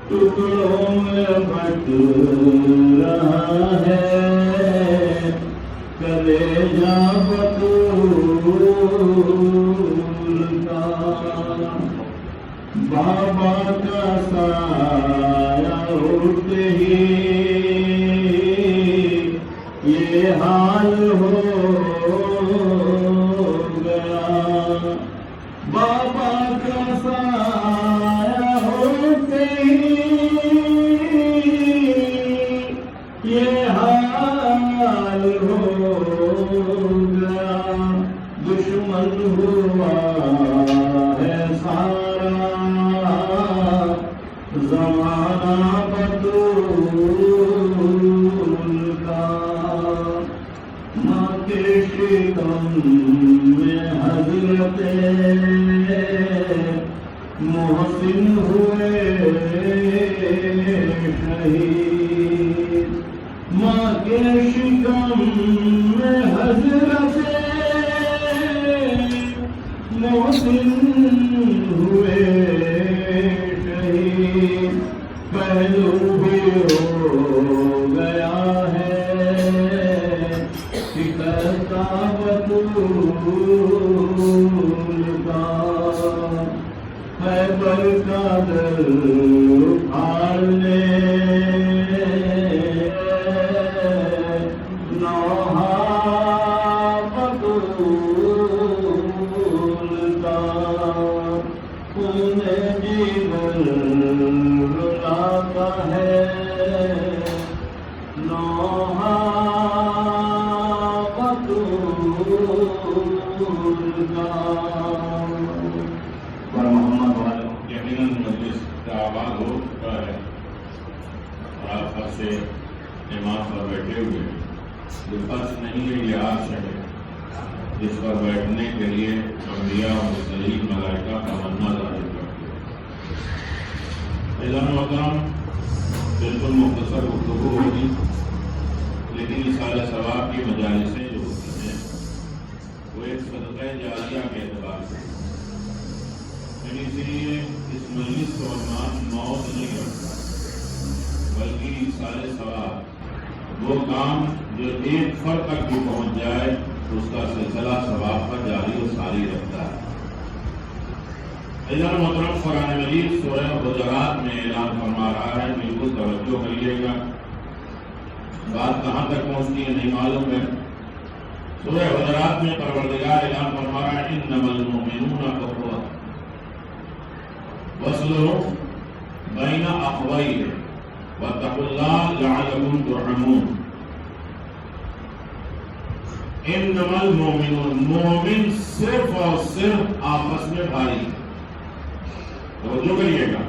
ٹکڑوں میں بٹ رہا ہے کلیجہ بطول کا، بابا کا سایہ اٹھتے ہی یہ حال ہو گیا، بابا کا سایہ اٹھتے ہی یہ حال ہو گیا، دشمن ہوا ہے سارا زمانہ بطول کا، ماں کے شکم میں حضرت محسن ہوئے شہید، ماں کے شکم میں حضرت محسن ہوئے شہید، پہلو بھی ہو گیا ہے فکر کا بطول کا، خیبر کا در اٹھار لے نوحہ بطول کا، انہیں جگر رلاتا ہے نوحہ بطول کا۔ محمد والے یقیناً مجلس کا آباد ہو چکا ہے اور آپ سب سے امام پر بیٹھے ہوئے ہیں، جو فرض نہیں ہے یہ عرش ہے جس پر بیٹھنے کے لیے انبیاء اور مرسلین ملائکہ تمنا ظاہر کرتے ہیں۔ اعزاز محترم، بالکل مختصر گفتگو ہوگی، لیکن اصالہ ثواب کی مجالسیں جو ہوتی ہیں وہ ایک صدقہ جاریہ کے اعتبار سے، اس لیے اس مجلس کو عنوان موت نہیں رکھتا، بلکہ اصالہ ثواب، وہ کام جو ایک فرد تک بھی پہنچ جائے اس کا سلسلہ ثواب کا جاری و ساری رہتا ہے۔ اعزاز محترم، قرآن مجید سورہ حجرات میں اعلان فرما رہا ہے، بالکل توجہ کریے گا، بات کہاں تک پہنچتی ہے نہیں معلوم ہے۔ سورہ حجرات میں پروردگار اعلان فرما رہا ہے انما المؤمنون اخوہ وصلوا بین اخوین واتقوا اللہ لعلکم ترحمون۔ انما المؤمنون، مومن صرف اور صرف آپس میں بھائی، توجہ کریے گا،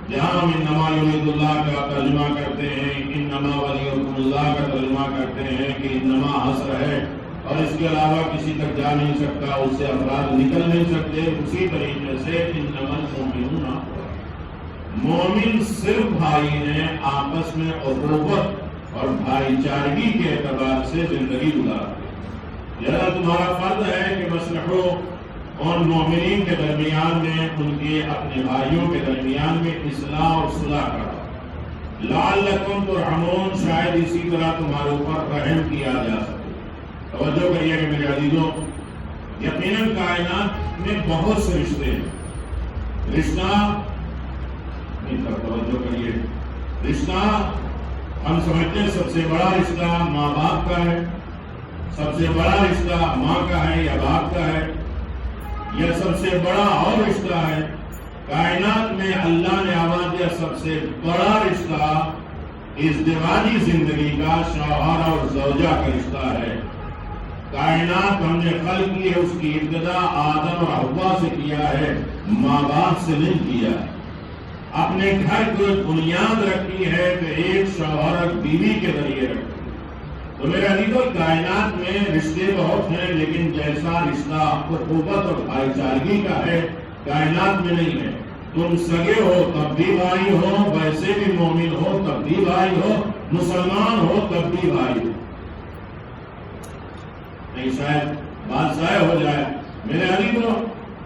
جہاں ہم انما یرید اللہ کا ترجمہ کرتے ہیں، انما ولیکم اللہ کا ترجمہ کرتے ہیں کہ انما حصر ہے اور اس کے علاوہ کسی تک جا نہیں سکتا، اس سے افراد نکل نہیں سکتے، اسی طریقے سے انما المؤمنون مومن صرف بھائی ہیں، آپس میں اخوت اور بھائی چارگی کے اعتبار سے زندگی گزارتے ہیں۔ لہذا تمہارا فرض ہے کہ مصلحوں اور مومنین کے درمیان میں، ان کے اپنے بھائیوں کے درمیان میں اصلاح اور صلح کرو، لعلکم ترحمون، شاید اسی طرح تمہارے اوپر رحم کیا جا سکے۔ توجہ کریے کہ میرے عزیزوں، یقیناً کائنات میں بہت سے رشتے ہیں، رشتہ توجہ کریے، رشتہ ہم سمجھتے ہیں سب سے بڑا رشتہ ماں باپ کا ہے، سب سے بڑا رشتہ ماں کا ہے یا باپ کا ہے، یہ سب سے بڑا اور رشتہ ہے۔ کائنات میں اللہ نے آواز دیا سب سے بڑا رشتہ ازدواجی زندگی کا شوہر اور زوجہ کا رشتہ ہے۔ کائنات ہم نے خلق کی ہے، اس کی ابتدا آدم اور حوا سے کیا ہے، ماں باپ سے نہیں کیا ہے۔ اپنے گھر کو بنیاد رکھی ہے کہ ایک شوہر اور بیوی کے ذریعے رکھی۔ تو میرے عزیزوں، کائنات میں رشتے بہت ہیں، لیکن جیسا رشتہ اخوت اور بھائی چارگی کا ہے کائنات میں نہیں ہے۔ تم سگے ہو تب بھی بھائی ہو، ویسے بھی مومن ہو تب بھی بھائی ہو، مسلمان ہو تب بھی بھائی ہو۔ نہیں شاید بات ضائع ہو جائے۔ میرے عزیزوں،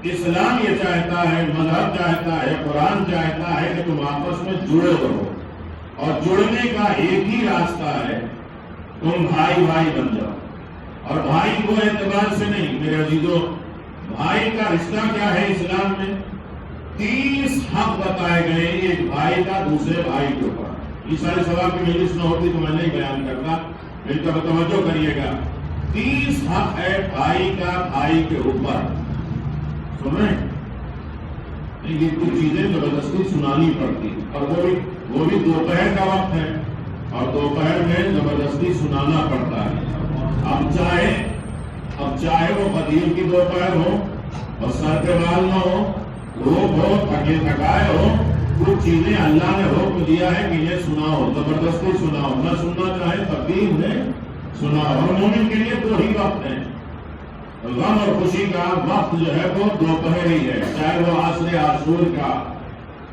اسلام یہ چاہتا ہے، مذہب چاہتا ہے، قرآن چاہتا ہے کہ تم آپس میں جڑے رہو، اور جڑنے کا ایک ہی راستہ ہے، تم بھائی بھائی بن جاؤ۔ اور بھائی کو اعتبار سے نہیں میرے عزیزوں، بھائی کا رشتہ کیا ہے اسلام میں؟ 30 حق بتائے گئے ایک بھائی کا دوسرے بھائی کے اوپر۔ یہ سارے سوال کی میری نہ ہوتی تو میں نہیں بیان کرتا، ان کا توجہ کریے گا۔ 30 حق ہے بھائی کا بھائی کے اوپر، سن رہے ہیں؟ یہ کچھ چیزیں زبردستی سنانی پڑتی، اور وہ بھی دوپہر کا وقت ہے، اور دوپہر میں زبردستی سنانا پڑتا ہے۔ اب چاہے وہ قدیم کی دوپہر ہو اور سر کے بال نہ ہو، روپ ہو، تھکے تھکائے ہو، کچھ چیزیں اللہ نے حکم دیا ہے کہ یہ سناؤ، زبردستی سناؤ، نہ سننا چاہے تب بھی انہیں سناؤ۔ اور مومن کے لیے 2 ہی وقت ہیں، غم اور خوشی کا وقت جو ہے وہ دوپہر ہی ہے، چاہے وہ عصر عاشور کا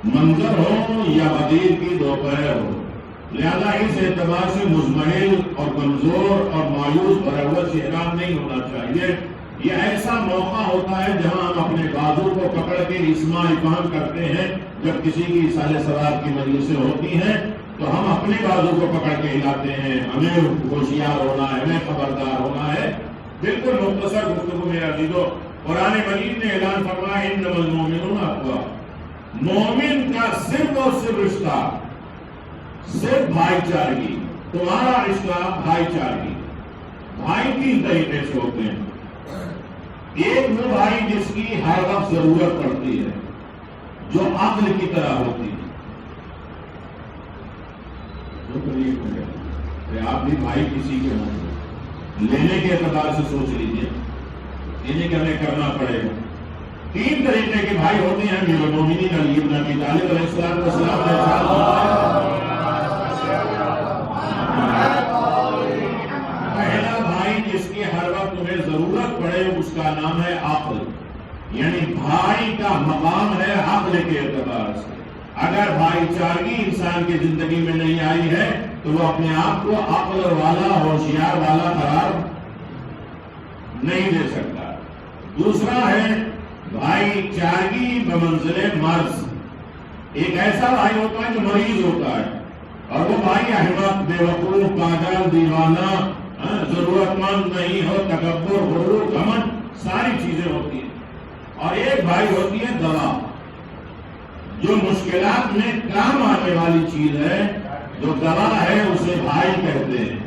منظر ہو یا غدیر کی دوپہر ہو۔ لہذا اس اعتبار سے مزمحل اور کمزور اور مایوس برابر چہرہ نہیں ہونا چاہیے۔ یہ ایسا موقع ہوتا ہے جہاں ہم اپنے بازو کو پکڑ کے اسما افہام کرتے ہیں۔ جب کسی کی سال ثواب کی مجلسیں ہوتی ہیں تو ہم اپنے بازو کو پکڑ کے ہلاتے ہیں، ہمیں ہوشیار ہونا ہے، ہمیں خبردار ہونا ہے۔ بالکل مختصر گفتگو میرے عزیزو، قرآن مجید نے اعلان فرمایا انما المؤمنون اخوہ، مومن کا صرف اور صرف رشتہ صرف بھائی چارگی، تمہارا رشتہ بھائی چارگی۔ بھائی 3 طریقے سے ہوتے ہیں۔ ایک وہ بھائی جس کی ہر وقت ضرورت پڑتی ہے، جو عقل کی طرح ہوتی ہے۔ آپ بھی بھائی کسی کے ہوں، لینے کے اعتبار سے سوچ لیجیے، انہیں کہ ہمیں کرنا پڑے گا۔ 3 طریقے کے بھائی ہوتے ہیں۔ امیر المومنین علی بن ابی طالب علیہ السلام نے پہلا بھائی جس کی ہر وقت تمہیں ضرورت پڑے اس کا نام ہے عقل، یعنی بھائی کا مقام ہے عقل کے اعتبار سے۔ اگر بھائی چارگی انسان کی زندگی میں نہیں آئی ہے تو وہ اپنے آپ کو عقل والا، ہوشیار والا قرار نہیں دے سکتا۔ دوسرا ہے بھائی چارگی بمنزل مرض، ایک ایسا بھائی ہوتا ہے جو مریض ہوتا ہے، اور وہ بھائی احمق، بے وقوف، پاگل، دیوانہ، ضرورت مند نہیں ہو، تکبر، غرور، گھمنڈ، ساری چیزیں ہوتی ہیں۔ اور ایک بھائی ہوتی ہے دوا، جو مشکلات میں کام آنے والی چیز ہے، جو دوا ہے اسے بھائی کہتے ہیں۔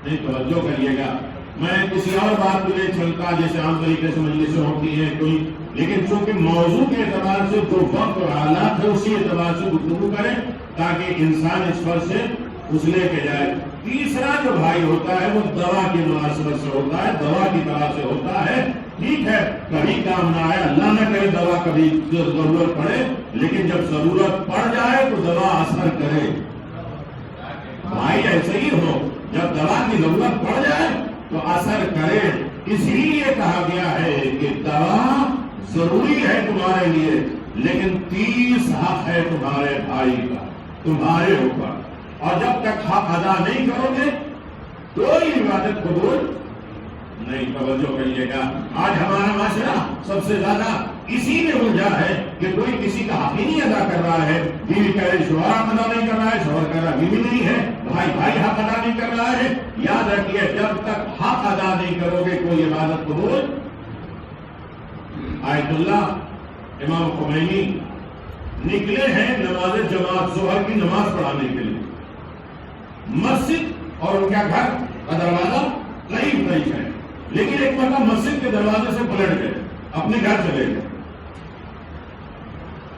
نہیں، توجہ کریے گا، میں کسی اور بات کو نہیں چلتا جیسے عام طریقے سے مجلسیں ہوتی ہیں کوئی، لیکن چونکہ موضوع کے اعتبار سے جو وقت اور حالات ہے اسی اعتبار سے گفتگو کریں تاکہ انسان اس پر سے اس لے کے جائے۔ تیسرا جو بھائی ہوتا ہے وہ دوا کی مناسبت سے ہوتا ہے، دوا کی طرح سے ہوتا ہے۔ ٹھیک ہے، کبھی کام نہ آئے، اللہ نہ کرے دوا کبھی ضرورت پڑے، لیکن جب ضرورت پڑ جائے تو دوا اثر کرے۔ بھائی ایسے ہی ہو، جب دوا کی ضرورت پڑ جائے تو اثر کرے۔ اس لیے کہا گیا ہے کہ دوا ضروری ہے تمہارے لیے، لیکن 30 حق ہے تمہارے بھائی کا تمہارے اوپر، اور جب تک حق ادا نہیں کرو گے کوئی عبادت قبول نہیں۔ توجہ کریے گا، آج ہمارا معاشرہ سب سے زیادہ اسی میں الجھا ہے کہ کوئی کسی کا حق ہی نہیں ادا کر رہا ہے۔ بیوی کہہ رہی شوہر حق ادا نہیں کر رہا ہے، شوہر کہہ رہا بیوی نہیں ہے، بھائی حق ادا نہیں کر رہا ہے۔ یاد رکھیے، جب تک حق ادا نہیں کرو گے کوئی عبادت قبول۔ آیت اللہ امام خمینی نکلے ہیں نماز جماعت ظہر کی نماز پڑھانے کے لیے، مسجد اور ان کا گھر کا دروازہ قریب ہے، لیکن ایک مرتبہ مسجد کے دروازے سے پلٹ گئے، اپنے گھر چلے گئے۔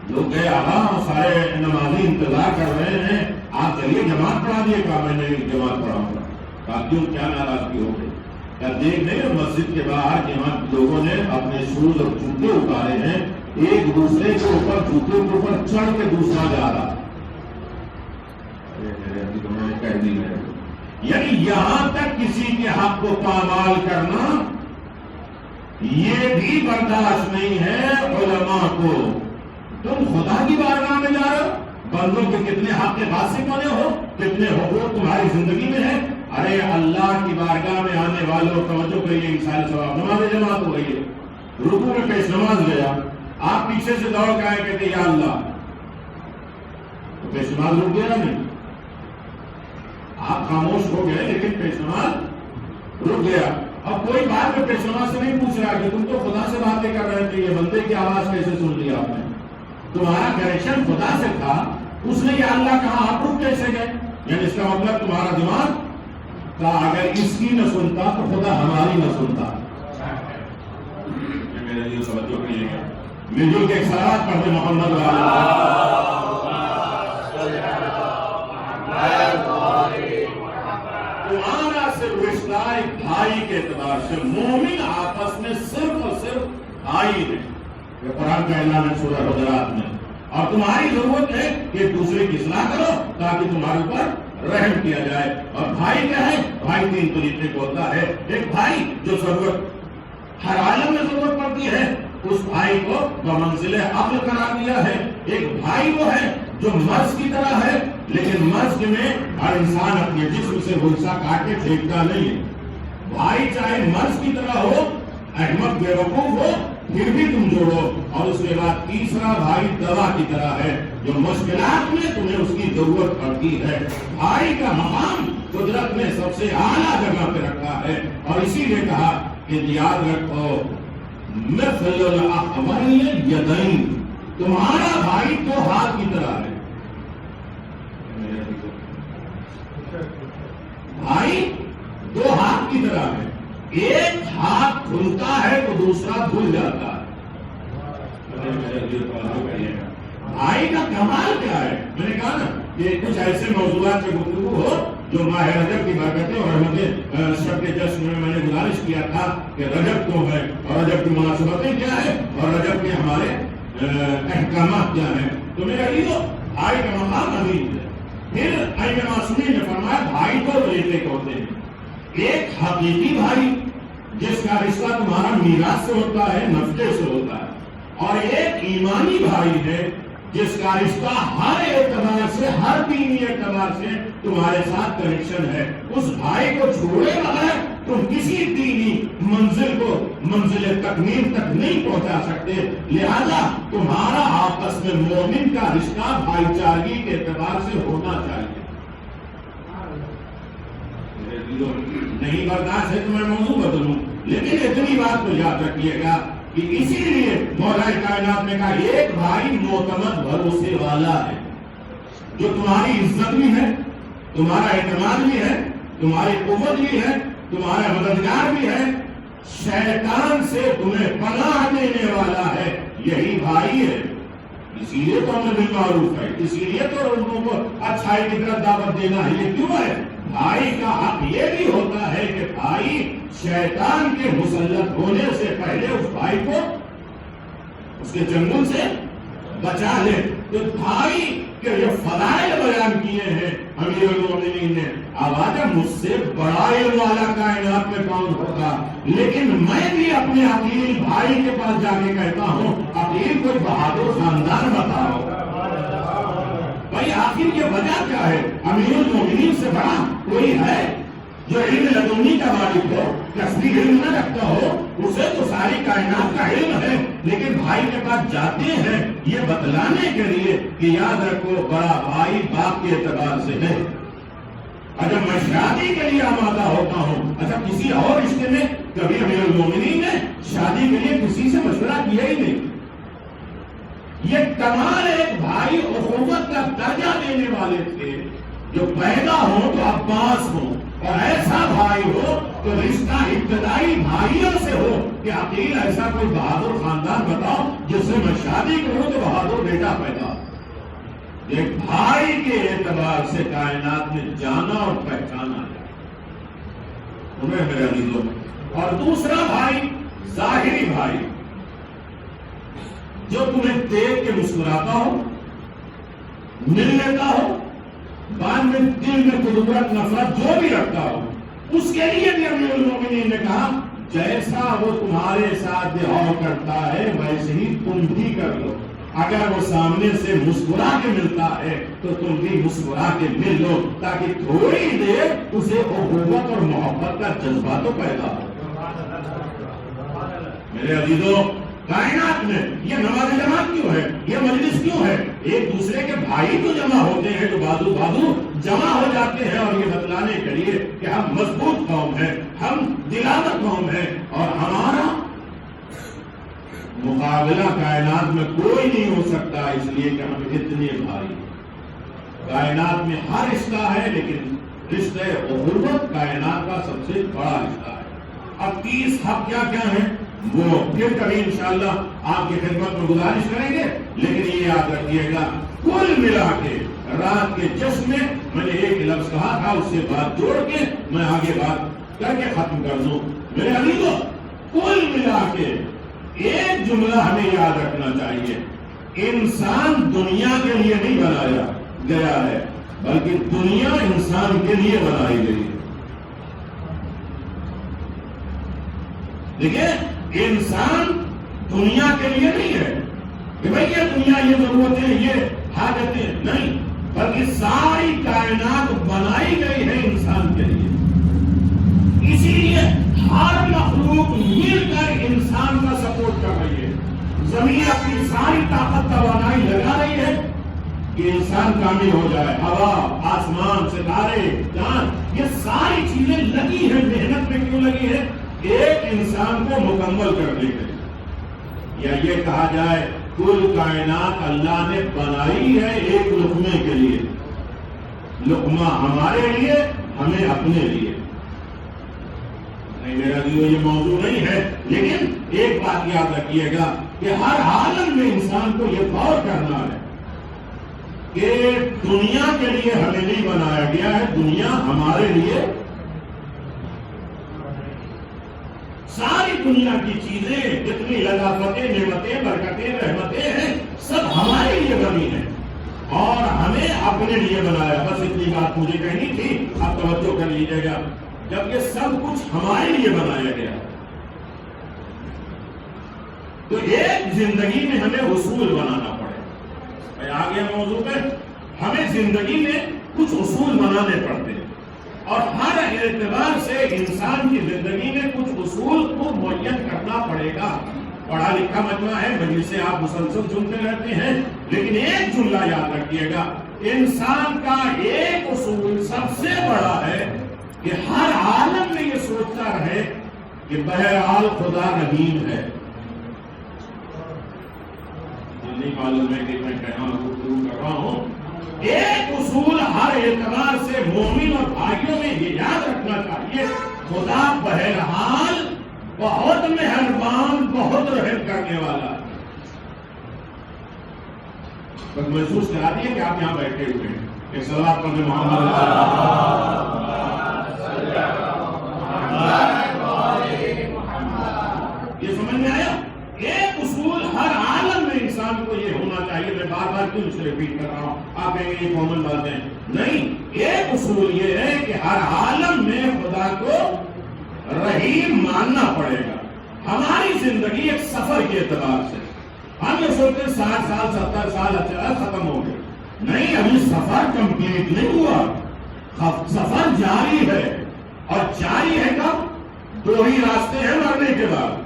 لوگ گئے، آہا سارے نمازی انتظار کر رہے ہیں، آپ چلیے جماعت پڑھا دیے۔ کہا میں نہیں جماعت پڑھاؤں گا۔ کہا کیوں، کیا ناراضگی ہو گئی؟ کیا دیکھ رہے مسجد کے باہر جہاں لوگوں نے اپنے شوز اور جوتے اتارے ہیں، ایک دوسرے کے اوپر جوتے کے اوپر چڑھ کے دوسرا جا رہا۔ کہہ دی ہے، یعنی یہاں تک کسی کے حق کو پامال کرنا یہ بھی برداشت نہیں ہے علماء کو۔ تم خدا کی بارگاہ میں جا رہے ہو، بندوں کے کتنے حق کے غاصب بنے ہو، کتنے حقوق تمہاری زندگی میں ہے۔ ارے اللہ کی بارگاہ میں آنے والوں توجہ کریے، انسان ثواب نماز جماعت ہو رہی ہے، رکوع میں پیش نماز گیا، آپ پیچھے سے دوڑ کے آئے کہتے یا اللہ، تو پیش نماز رک گیا نہیں؟ آپ خاموش ہو گئے لیکن پیش نماز رک گیا۔ اب کوئی بات میں پیش نماز سے نہیں پوچھ رہا کہ تم تو خدا سے باتیں کر رہے تھے، یہ بندے کی آواز کیسے سن لی آپ نے؟ تمہارا کنیکشن خدا سے تھا، اس نے یا اللہ کہا، آپ رک کیسے گئے؟ یعنی اس کا مطلب تمہارا دماغ کا اگر اس کی نہ سنتا تو خدا ہماری نہ سنتا۔ میرے لیے توجہ کریے گا، مل جل کے سلوات پڑھتے محمد تمہارا صرف رشتہ ایک بھائی کے اعتبار سے، مومن آپس میں صرف اور صرف بھائی ہے، یہ قرآن کا اعلان ہے سورہ حجرات میں۔ اور تمہاری ضرورت ہے کہ ایک دوسرے کی اصلاح کرو تاکہ تمہارے اوپر رحم کیا جائے۔ اور بھائی کیا ہے؟ بھائی تین طریقے کا ہوتا ہے۔ ایک بھائی جو ضرورت ہر عالم میں ضرورت پڑتی ہے، اس بھائی کو بمنزل عقل قرار دیا ہے۔ ایک بھائی وہ ہے جو مرض کی طرح ہے، لیکن مرض میں ہر انسان اپنے جسم سے وہ حصہ کاٹ کے پھینکتا نہیں ہے۔ بھائی چاہے مرض کی طرح ہو، احمد بے وقوف ہو، پھر بھی تم جوڑو۔ اور اس کے بعد تیسرا بھائی دوا کی طرح ہے، جو مشکلات میں تمہیں اس کی ضرورت پڑتی ہے۔ بھائی کا مقام قدرت نے سب سے اعلیٰ جگہ پہ رکھا ہے، اور اسی لیے کہا کہ یاد رکھو مثل الاحول الیدین، تمہارا بھائی دو ہاتھ کی طرح ہے۔ بھائی دو ہاتھ کی طرح ہے، ایک ہاتھ کھلتا ہے تو دوسرا دھل جاتا ہے۔ بھائی کا کمال کیا ہے؟ میں نے کہا نا کہ کچھ ایسے موضوعات سے گفتگو ہو جو ماہ رجب کی برکتیں اور رحمتیں شب کے جشن میں نے گزارش کیا تھا کہ رجب کیوں ہے اور رجب کی مناسبتیں کیا ہے اور رجب کے ہمارے احکامات کیا ہیں۔ تو میرا عزیزو، بھائی کا مقام عظیم ہے۔ پھر ائمہ معصومین نے فرمایا بھائی دو طریقے کے ہوتے ہیں، ایک حقیقی بھائی جس کا رشتہ تمہارا میراث سے ہوتا ہے، نفقے سے ہوتا ہے، اور ایک ایمانی بھائی ہے جس کا رشتہ ہر اعتبار سے، ہر دینی اعتبار سے تمہارے ساتھ کنیکشن ہے۔ اس بھائی کو چھوڑے بغیر تم کسی دینی منزل کو منزل تکمیل تک نہیں پہنچا سکتے۔ لہذا تمہارا آپس میں مومن کا رشتہ بھائی چارگی کے اعتبار سے ہونا چاہیے۔ نہیں برداشت ہے تو میں موضوع بدلوں، لیکن اتنی بات کو یاد رکھیے گا کہ اسی لیے مولا کائنات نے کہا ایک بھائی معتمد بھروسے والا ہے، جو تمہاری عزت بھی ہے، تمہارا اعتماد بھی ہے، تمہاری قوت بھی ہے، تمہارا مددگار بھی ہے، شیطان سے تمہیں پناہ دینے والا ہے، یہی بھائی ہے۔ اسی لیے تو امر بالمعروف ہے، اسی لیے تو لوگوں کو اچھائی کی طرف دعوت دینا ہے۔ یہ کیوں ہے؟ بھائی کا حق یہ بھی ہوتا ہے کہ بھائی شیطان کے مسلط ہونے سے پہلے اس بھائی کو اس کے چنگل سے بچا لے۔ تو بھائی کے یہ فضائل بیان کیے ہیں امیر المومنین نے۔ آواز مجھ سے بڑا علم والا کائنات میں کون ہوگا، لیکن میں بھی اپنے عقیل بھائی کے پاس جا کے کہتا ہوں عقیل کوئی بہادر خاندان بتاؤ بھائی، آخر یہ وجہ کیا ہے؟ امیر المومنین سے بڑا کوئی ہے جو علم لدنی کا مالک ہو، کسبی علم نہ رکھتا ہو؟ اسے تو ساری کائنات کا علم ہے، لیکن بھائی کے پاس جاتے ہیں یہ بتلانے کے لیے کہ یاد رکھو بڑا بھائی باپ کے اعتبار سے ہے۔ اگر میں شادی کے لیے آمادہ ہوتا ہوں، اچھا کسی اور رشتے میں کبھی امیر المومنین نے شادی کے لیے کسی سے مشورہ کیا ہی نہیں۔ یہ کمال ایک بھائی اخوت کا درجہ دینے والے تھے، جو پیدا ہو تو عباس ہو، اور ایسا بھائی ہو تو رشتہ ابتدائی بھائیوں سے ہو کہ عقیل ایسا کوئی بہادر خاندان بتاؤ جس سے میں شادی کروں تو بہادر بیٹا پیدا۔ ایک بھائی کے اعتبار سے کائنات میں جانا اور پہچانا ہے انہیں میرے عزیزوں۔ اور دوسرا بھائی ظاہری بھائی، جو تمہیں دیکھ کے مسکراتا ہو، مل لیتا ہو، بعد میں دل میں قدرت نفرت جو بھی رکھتا ہو، اس کے لیے بھی امیر المومنین نے کہا جیسا وہ تمہارے ساتھ بہاؤ کرتا ہے ویسے ہی تم بھی کر لو۔ اگر وہ سامنے سے مسکرا کے ملتا ہے تو تم بھی مسکرا کے مل لو، تاکہ تھوڑی دیر اسے اخوت اور محبت کا جذبہ تو پیدا ہو۔ میرے عزیزوں، کائنات میں یہ نماز جماعت کیوں ہے، یہ مجلس کیوں ہے؟ ایک دوسرے کے بھائی تو جمع ہوتے ہیں جو بازو بازو جمع ہو جاتے ہیں، اور یہ بتلانے کے لیے کہ ہم مضبوط قوم ہیں، ہم دلاور قوم ہیں، اور ہمارا مقابلہ کائنات میں کوئی نہیں ہو سکتا، اس لیے کہ ہم اتنے بھائی۔ کائنات میں ہر رشتہ ہے، لیکن رشتہ اخوت کائنات کا سب سے بڑا رشتہ ہے۔ اب 30 حق کیا کیا ہیں وہ پھر کبھی انشاءاللہ آپ کی خدمت میں گزارش کریں گے، لیکن یہ یاد رکھیے گا کل ملا کے رات کے جشن میں نے ایک لفظ کہا تھا، اس سے بات جوڑ کے میں آگے بات کر کے ختم کر دوں۔ میرے عزیزوں، کل ملا کے ایک جملہ ہمیں یاد رکھنا چاہیے، انسان دنیا کے لیے نہیں بنایا گیا ہے، بلکہ دنیا انسان کے لیے بنائی گئی ہے۔ دیکھیں، انسان دنیا کے لیے نہیں ہے کہ بھائی یہ دنیا، یہ ضرورتیں، یہ حاجتیں، نہیں، بلکہ ساری کائنات بنائی گئی ہے انسان کے لیے۔ اسی لیے ہر مخلوق مل کر انسان کا سپورٹ کر رہی ہے۔ زمین اپنی ساری طاقت توانائی لگا رہی ہے کہ انسان کامل ہو جائے۔ ہوا، آسمان، ستارے، چاند، یہ ساری چیزیں لگی ہیں۔ محنت میں کیوں لگی ہے؟ ایک انسان کو مکمل کرنے کے لیے، یا یہ کہا جائے کل کائنات اللہ نے بنائی ہے ایک لقمے کے لیے۔ لقمہ ہمارے لیے، ہمیں اپنے لیے نہیں۔ میرا دیو یہ موضوع نہیں ہے، لیکن ایک بات یاد رکھیے گا کہ ہر عالم میں انسان کو یہ غور کرنا ہے کہ دنیا کے لیے ہمیں نہیں بنایا گیا ہے، دنیا ہمارے لیے۔ ساری دنیا کی چیزیں، جتنی لطافتیں، نعمتیں، برکتیں، رحمتیں ہیں، سب ہمارے لیے بنی ہیں اور ہمیں اپنے لیے بنایا۔ بس اتنی بات مجھے کہنی تھی، آپ توجہ کر لیجیے گا۔ جب یہ سب کچھ ہمارے لیے بنایا گیا تو ایک زندگی میں ہمیں اصول بنانا پڑے۔ میں آگے موضوع پہ، ہمیں زندگی میں کچھ اصول بنانے پڑتے ہیں، اور ہر اعتبار سے انسان کی زندگی میں کچھ اصول کو معین کرنا پڑے گا۔ پڑھا لکھا مجمع ہے، مجلس سے آپ مسلسل سنتے رہتے ہیں، لیکن ایک جملہ یاد رکھیے گا، انسان کا ایک اصول سب سے بڑا ہے کہ ہر عالم میں یہ سوچتا رہے کہ بہرحال خدا رحیم ہے۔ نہیں معلوم ہے کہ میں کہاں گفتگو کر رہا ہوں۔ ایک اصول ہر اعتبار سے مومن اور بھائیوں میں یہ یاد رکھنا چاہیے، خدا بہرحال بہت مہربان، بہت رحم کرنے والا۔ بس محسوس کرا دیے کہ آپ یہاں بیٹھے ہوئے ہیں، ایک صلوات پڑھیں محمد یہ سمجھ میں آیا؟ ایک اصول ہر عالم میں انسان کو یہ ہونا چاہیے۔ میں بار بار کیوں اسے ریپیٹ کر رہا ہوں؟ آپ کہیں گے یہ کامن بات ہے، نہیں۔ ایک اصول یہ ہے کہ ہر عالم میں خدا کو رحیم ماننا پڑے گا۔ ہماری زندگی ایک سفر کے اعتبار سے، ہم یہ سوچتے 60 سال 70 سال اچھا ختم ہو گئے، نہیں، ابھی سفر کمپلیٹ نہیں ہوا، سفر جاری ہے۔ اور جاری ہے کب؟ دو ہی راستے ہیں مرنے کے بعد،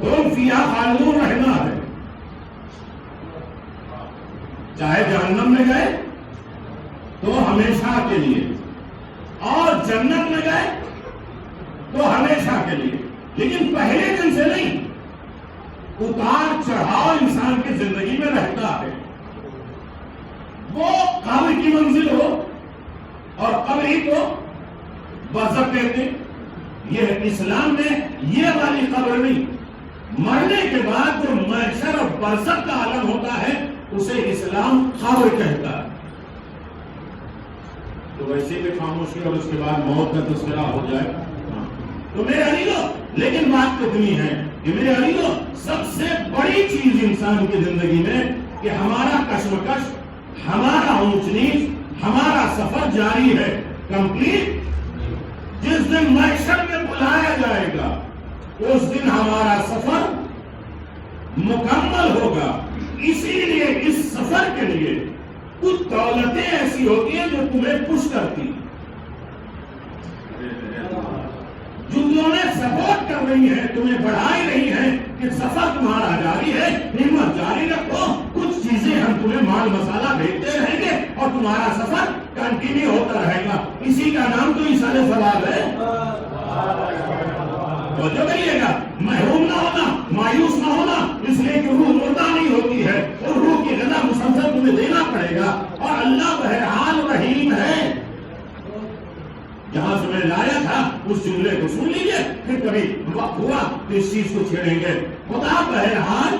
تم فیہا خالدون رہنا ہے۔ چاہے جہنم میں گئے تو ہمیشہ کے لیے، اور جنت میں گئے تو ہمیشہ کے لیے، لیکن پہلے دن سے نہیں۔ اتار چڑھاؤ انسان کی زندگی میں رہتا ہے، وہ قبر کی منزل ہو، اور قبر ہی کو برزخ کہتے ہیں۔ یہ اسلام میں یہ والی قبر نہیں، مرنے کے بعد جو محشر اور برزخ کا عالم ہوتا ہے اسے اسلام قبر کہتا ہے۔ تو ویسے بھی خاموشی اور اس کے بعد موت کا تذکرہ ہو جائے تو میرے عزیزوں، لیکن بات کتنی ہے کہ میرے عزیزوں، سب سے بڑی چیز انسان کی زندگی میں کہ ہمارا کشمکش، ہمارا اونچ نیچ، ہمارا سفر جاری ہے، کمپلیٹ۔ جس دن محشر میں بلایا جائے گا اس دن ہمارا سفر مکمل ہوگا۔ اسی لیے اس سفر کے لیے کچھ دولتیں ایسی ہوتی ہیں جو تمہیں پش کرتی، جو تمہیں سپورٹ کر رہی ہیں، تمہیں بڑھائی رہی ہیں کہ تمہارا سفر کنٹینیو ہوتا رہے گا. اسی کا نام تو ایصال ثواب ہے. توجہ کریے گا, محروم نہ ہونا, مایوس نہ ہونا, اس لیے کہ روح مردہ نہیں ہوتی ہے اور روح کی غذا مسلسل تمہیں دینا پڑے گا. اور اللہ بہرحال رحیم ہے. جہاں سے میں لایا تھا اس جملے کو سن لیجئے, پھر کبھی وقت ہوا تو اس چیز کو چھیڑیں گے. خدا بہرحال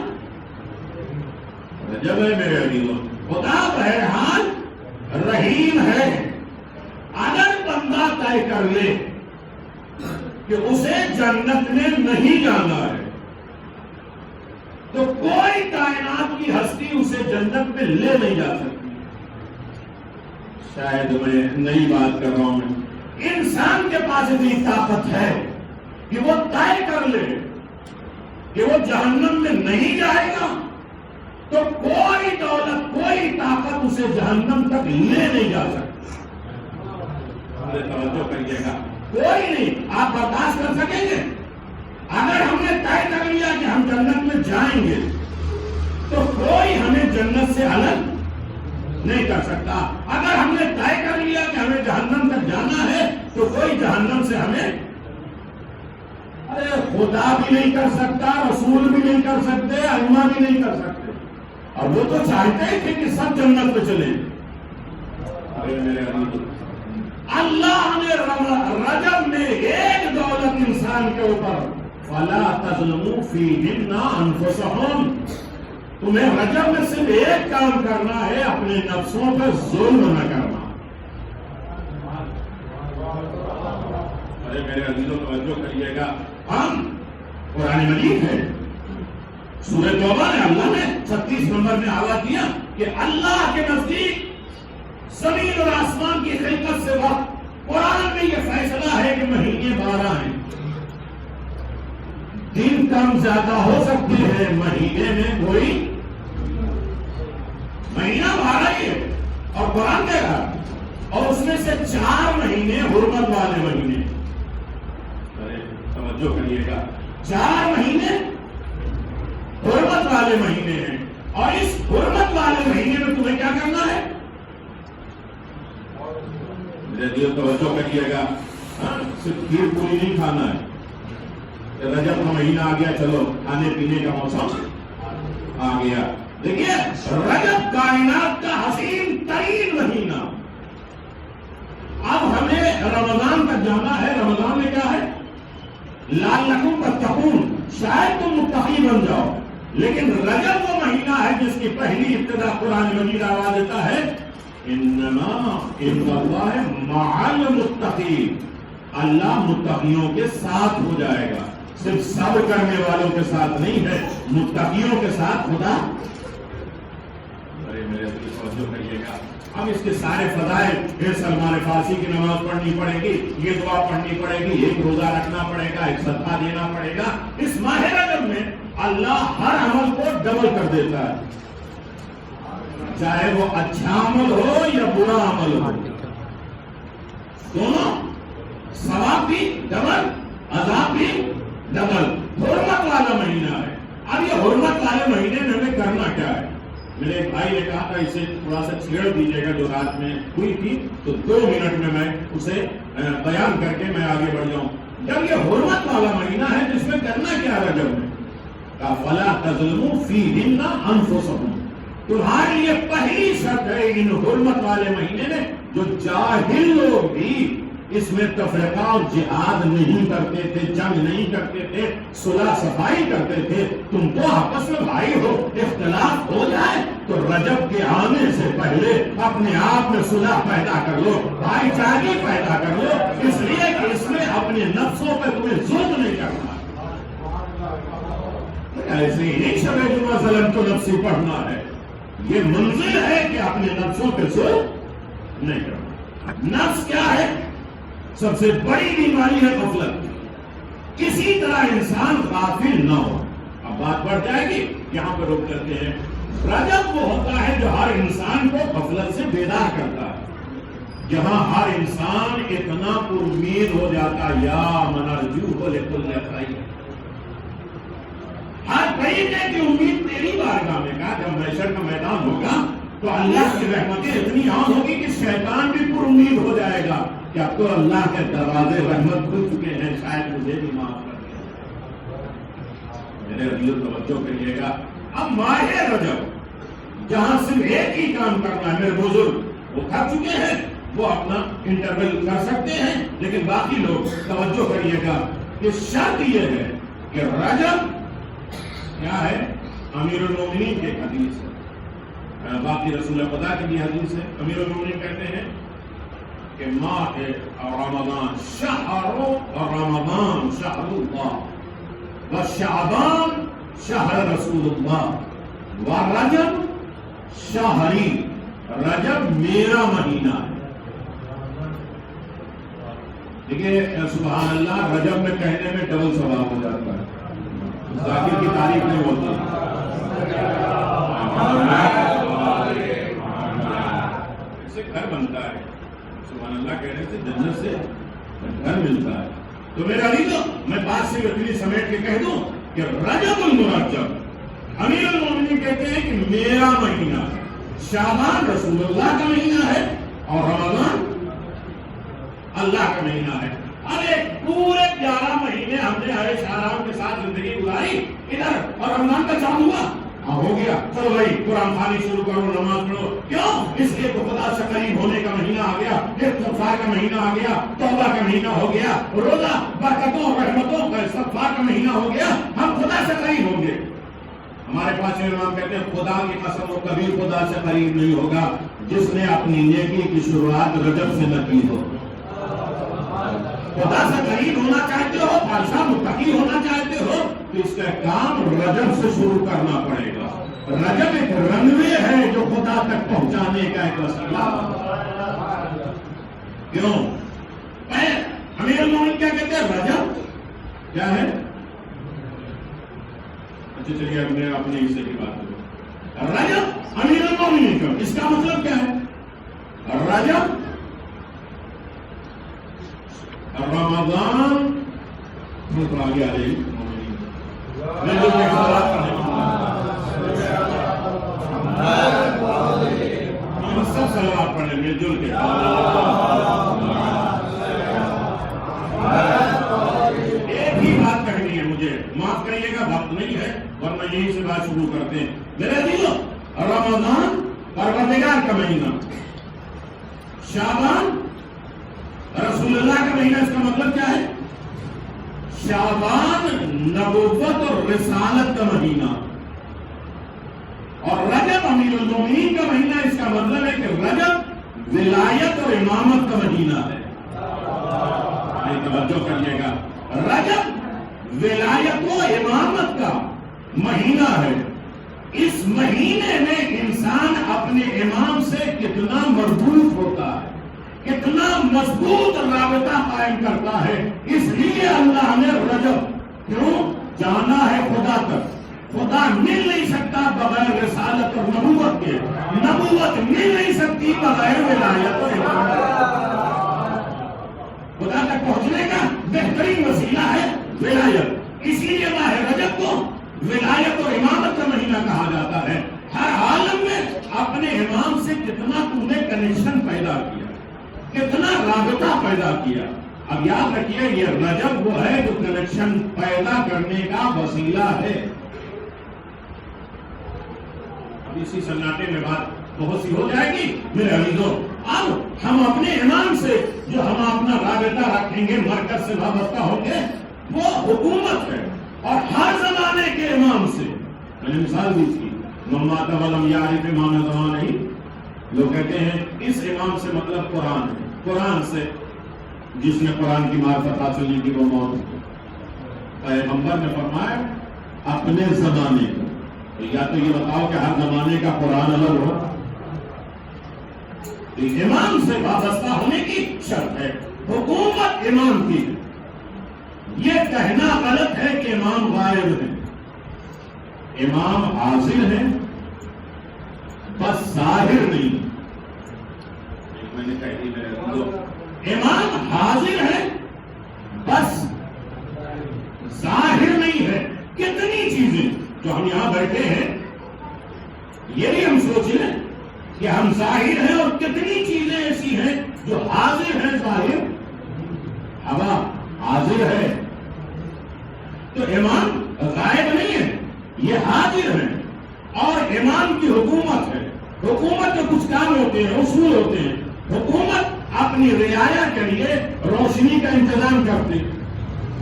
جب ہے میرے عزیزوں, خدا بہرحال رحیم ہے. اگر بندہ طے کر لے کہ اسے جنت میں نہیں جانا ہے تو کوئی کائنات کی ہستی اسے جنت میں لے نہیں جا سکتی. شاید میں نئی بات کر رہا ہوں. میں انسان کے پاس اتنی طاقت ہے کہ وہ طے کر لے کہ وہ جہنم میں نہیں جائے گا تو کوئی دولت, کوئی طاقت اسے جہنم تک لے نہیں جا سکتی. توجہ کریے گا, کوئی نہیں. آپ برداشت کر سکیں گے؟ اگر ہم نے طے کر لیا کہ ہم جنت میں جائیں گے تو کوئی ہمیں جنت سے الگ نہیں کر سکتا. اگر ہم نے طے کر لیا کہ ہمیں جہنم تک جانا ہے تو کوئی جہنم سے ہمیں, ارے خدا بھی نہیں کر سکتا, رسول بھی نہیں کر سکتے, ائمہ بھی نہیں کر سکتے. اور وہ تو چاہتے تھے کہ سب جنت پہ چلیں. اللہ نے رجب میں ایک دولت انسان کے اوپر, فلا تظلموا فیہن انفسکم, تمہیں رجب میں صرف ایک کام کرنا ہے, اپنے نفسوں پر ظلم نہ کرنا. ارے میرے عزیزوں توجہ کریے گا, ہم قرآن مجید ہے سورہ توبہ میں اللہ نے 36 نمبر میں آواز دیا کہ اللہ کے نزدیک زمین اور آسمان کی خلقت سے وقت, قرآن میں یہ فیصلہ ہے کہ مہینے 12 ہیں. دن کم زیادہ ہو سکتی ہے, مہینے میں کوئی مہینہ 12 ہی ہے. اور قرآن کہہ رہا ہے, اور اس میں سے 4 مہینے حرمت والے مہینے. توجہ کریے گا, 4 مہینے حرمت والے مہینے ہیں. اور اس حرمت والے مہینے میں تمہیں کیا کرنا ہے؟ توجہ کریے گا, صرف کھیر پوری نہیں کھانا ہے. رجب کا مہینہ آ گیا, چلو کھانے پینے کا موسم آ گیا. دیکھیے رجب کائنات کا حسین ترین مہینہ. اب ہمیں رمضان تک جانا ہے. رمضان میں کیا ہے؟ لعلکم تتقون, شاید تم متقی بن جاؤ. لیکن رجب وہ مہینہ ہے جس کی پہلی ابتدا قرآن مجید آواز دیتا ہے, انما ان اللہ مع المتقین, اللہ متقیوں کے ساتھ ہو جائے گا. صرف صبر کرنے والوں کے ساتھ نہیں ہے, متقیوں کے ساتھ خدا. ارے میرے توجہ کریے گا, اب اس کے سارے فضائل, پھر سلمان فارسی کی نماز پڑھنی پڑے گی, یہ دعا پڑھنی پڑے گی, ایک روزہ رکھنا پڑے گا, ایک صدقہ دینا پڑے گا. اس ماہ رجب میں اللہ ہر عمل کو ڈبل کر دیتا ہے, چاہے وہ اچھا عمل ہو یا برا عمل ہو, دونوں. ثواب بھی ڈبل, عذاب بھی ڈبل. حرمت والا مہینہ ہے. اب یہ حرمت والے مہینے میں ہمیں کرنا کیا ہے؟ میرے ایک بھائی نے کہا تھا اسے تھوڑا سا چھیڑ دیجیے گا, جو رات میں ہوئی تھی, تو 2 منٹ میں اسے بیان کر کے میں آگے بڑھ جاؤں. جب یہ حرمت والا مہینہ ہے تو اس میں کرنا کیا ہے؟ رجب میں فلا تظلموا فیہن انفسکم, تمہارے لیے پہلی شرط ہے ان حرمت والے مہینے میں, جو جاہل لوگ بھی اس میں تفرقہ اور جہاد نہیں کرتے تھے, جنگ نہیں کرتے تھے, صلح صفائی کرتے تھے. تم تو آپس میں بھائی ہو, اختلاف ہو جائے تو رجب کے آنے سے پہلے اپنے آپ میں صلح پیدا کر لو, بھائی چارگی پیدا کر لو, اس لیے کہ اس میں اپنے نفسوں پہ تمہیں ظلم نہیں کرنا. ایسے ہی نہیں شب جمعہ ظلم تو نفسی پڑھنا ہے, یہ منزل ہے کہ اپنے نفسوں پہ ظلم نہیں کرنا. نفس کیا ہے؟ سب سے بڑی بیماری ہے غفلت. کسی طرح انسان غافل نہ ہو. اب بات بڑھ جائے گی, یہاں پر روک کرتے ہیں. رجب وہ ہوتا ہے جو ہر انسان کو غفلت سے بیدار کرتا ہے, جہاں ہر انسان اتنا پرامید ہو جاتا, یا من ارجوہ لکل خیر, ہر طریقے کی امید تیری بارگاہ میں. کہا جب محشر کا میدان ہوگا تو اللہ کی رحمتیں اتنی عام ہوگی کہ شیطان بھی پر امید ہو جائے گا کہ اب تو اللہ کے دروازے رحمت کھل چکے ہیں، شاید مجھے بھی معاف کر دیا۔ میرے عزیزو توجہ کریے گا، اب ماہ رجب جہاں صرف ایک ہی کام کرنا ہے، میرے بزرگ وہ کر چکے ہیں، وہ اپنا انٹرول کر سکتے ہیں، لیکن باقی لوگ توجہ کریے گا کہ شرط یہ ہے کہ رجب کیا ہے؟ امیر المومنین کے حدیث ہے، باقی رسول خدا کی بھی حدیث ہے۔ امیر المومنین کہتے ہیں کہ ماہ رمضان شہر رمضان شہر اللہ و شعبان شہر رسول اللہ و رجب شہری، رجب میرا مہینہ ہے۔ دیکھیے سبحان اللہ، رجب میں کہنے میں ڈبل ثواب ہو جاتا ہے، ذاکر کی تعریف نہیں ہوتی۔ سے گھر بنتا ہے، سبحان اللہ کہنے سے جنت سے گھر ملتا ہے۔ تو میرا عزیزو، میں بات سے اتنی سمیٹ کے کہہ دوں کہ رجب المرجب امیر المومنین کہتے ہیں کہ میرا مہینہ ہے، شعبان رسول اللہ کا مہینہ ہے اور رمضان اللہ کا مہینہ ہے۔ ارے پورے 11 مہینے ہم نے عیش آرام کے ساتھ زندگی گزاری ادھر، اور رمضان کا چاند ہوا ہو گیا، چلو بھائی قرآن خوانی شروع کرو، نماز پڑھو۔ کیوں؟ اس لیے تو خدا سے قریب ہونے کا مہینہ آ گیا، استغفار کا مہینہ آ گیا، توبہ کا مہینہ ہو گیا، روزہ برکتوں رحمتوں کا استغفار کا مہینہ ہو گیا، ہم خدا سے قریب ہوں گے۔ ہمارے پاس امام کہتے ہیں خدا کی قسم وہ کبھی خدا سے قریب نہیں ہوگا جس نے اپنی نیکی کی شروعات رجب سے نہ کی ہو۔ خدا سے قریب ہونا چاہتے ہو، خالصہ متقی ہونا چاہتے ہو، تو اس کا کام رجب سے شروع کرنا پڑے گا۔ رجب ایک رن وے ہے جو خدا تک پہنچانے کا ایک وسیلہ۔ کیوں؟ امیر المومنین کیا کہتے ہیں؟ رجب کیا ہے؟ اچھا چلیے اب میں اپنے حصے کی بات کروں۔ رجب امیر المومنین کا اس کا مطلب کیا ہے؟ رجب رمضان تھوڑا آگے آ جائیے، میں جو ہم سب صلوات پڑھیں مل جل کے۔ ایک ہی بات کہنی ہے مجھے، معاف کریے گا وقت نہیں ہے ورنہ یہیں سے بات شروع کرتے ہیں۔ میرے عزیزو، رمضان پروردگار کا مہینہ، شعبان رسول اللہ کا مہینہ، اس کا مطلب کیا ہے؟ شعبان نبوت اور رسالت کا مہینہ، اور رجب امیر المومنین کا مہینہ، اس کا مطلب ہے کہ رجب ولایت اور امامت کا مہینہ ہے۔ توجہ کریے گا، رجب ولایت و امامت کا مہینہ ہے۔ اس مہینے میں انسان اپنے امام سے کتنا مربوط ہوتا ہے، کتنا مضبوط رابطہ قائم کرتا ہے۔ اس لیے اللہ نے رجب کیوں جانا ہے خدا تک۔ خدا مل نہیں سکتا بغیر رسالت اور نبوت کے، نبوت مل نہیں سکتی بغیر ولایت اور امامت۔ خدا تک پہنچنے کا بہترین وسیلہ ہے ولایت، اس لیے ماہ رجب کو ولایت اور امامت کا مہینہ کہا جاتا ہے۔ ہر عالم میں اپنے امام سے کتنا تم نے کنیکشن پیدا کیا، کتنا رابطہ پیدا کیا۔ اب یاد رکھیے یہ رجب وہ ہے جو کنیکشن پیدا کرنے کا وسیلہ ہے۔ اب اسی سناٹے میں بات بہت سی ہو جائے گی میرے عزیزوں۔ اب ہم اپنے امام سے جو ہم اپنا رابطہ رکھیں گے، مرکز سے وابستہ ہوں گے، وہ حکومت ہے، اور ہر زمانے کے امام سے۔ میں نے مثال دی تھی، مما تولم یعرف امام زمان ہی، لوگ کہتے ہیں اس امام سے مطلب قرآن ہے، قرآن سے جس نے قرآن کی معرفت حاصل نہیں کی وہ موت ہو۔ پیغمبر نے فرمایا اپنے زمانے کا، یا تو یہ بتاؤ کہ ہر زمانے کا قرآن الگ ہو۔ امام سے وابستہ ہونے کی شرط ہے، حکومت امام کی۔ یہ کہنا غلط ہے کہ امام غائب ہے، امام حاضر ہے، بس ظاہر نہیں۔ میں نے کہہ دی میرے امام حاضر ہے، بس ظاہر نہیں ہے۔ کتنی چیزیں جو ہم یہاں بیٹھے ہیں، یہ بھی ہم سوچ لیں کہ ہم ظاہر ہیں اور کتنی چیزیں ایسی ہیں جو حاضر ہیں ظاہر، ہوا حاضر ہے، تو امام غائب نہیں ہے، یہ حاضر ہے۔ اور امام کی حکومت ہے، حکومت کے کچھ کام ہوتے ہیں، اصول ہوتے ہیں۔ حکومت اپنی رعایا کے لیے روشنی کا انتظام کرتی ہے،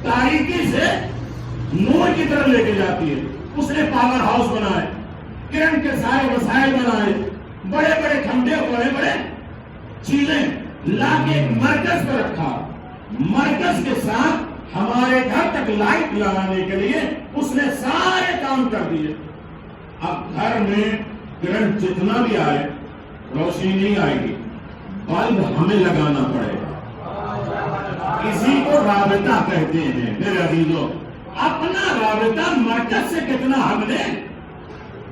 تاریکی سے نور کی طرف لے کے جاتی ہے۔ اس نے پاور ہاؤس بنائے، کرنٹ کے سارے وسائل بنائے، بڑے بڑے کھمبے، بڑے بڑے چیزیں لا کے ایک مرکز پہ رکھا، مرکز کے ساتھ ہمارے گھر تک لائٹ لگانے کے لیے اس نے سارے کام کر دیے۔ اب گھر میں کرنٹ جتنا بھی آئے روشنی نہیں آئے گی، بلب ہمیں لگانا پڑے گا۔ اسی کو رابطہ کہتے ہیں میرے عزیزوں۔ اپنا رابطہ مرکز سے کتنا ہم نے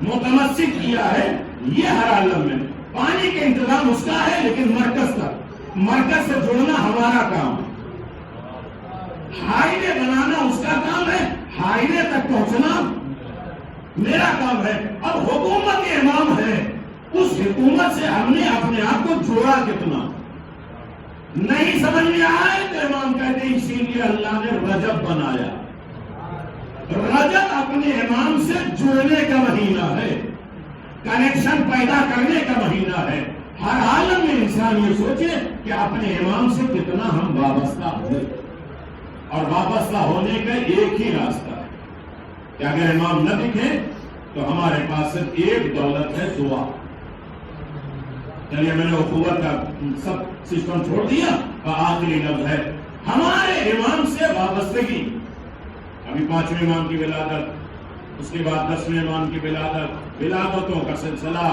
متمسک کیا ہے، یہ ہر عالم میں۔ پانی کا انتظام اس کا ہے، لیکن مرکز سے جڑنا ہمارا کام ہے۔ ہائی وے بنانا اس کا کام ہے، ہائی وے تک پہنچنا میرا کام ہے۔ اب حکومت امام ہے، اس حکومت سے ہم نے اپنے آپ کو جوڑا کتنا، نہیں سمجھ میں آئے تو امام کہتے ہیں اسی لیے اللہ نے رجب بنایا۔ رجب اپنے امام سے جڑنے کا مہینہ ہے، کنیکشن پیدا کرنے کا مہینہ ہے۔ ہر عالم میں انسان یہ سوچے کہ اپنے امام سے کتنا ہم وابستہ ہوئے، اور وابستہ ہونے کا ایک ہی راستہ ہے کہ اگر امام نہ دکھے تو ہمارے پاس صرف ایک دولت ہے، دعا۔ چلیے میں نے اخوت کا سب سسٹم چھوڑ دیا، اور آخری لفظ ہے ہمارے امام سے وابستگی۔ ابھی 5ویں امام کی ولادت، اس کے بعد 10ویں امام کی ولادت، ولادتوں کا سلسلہ۔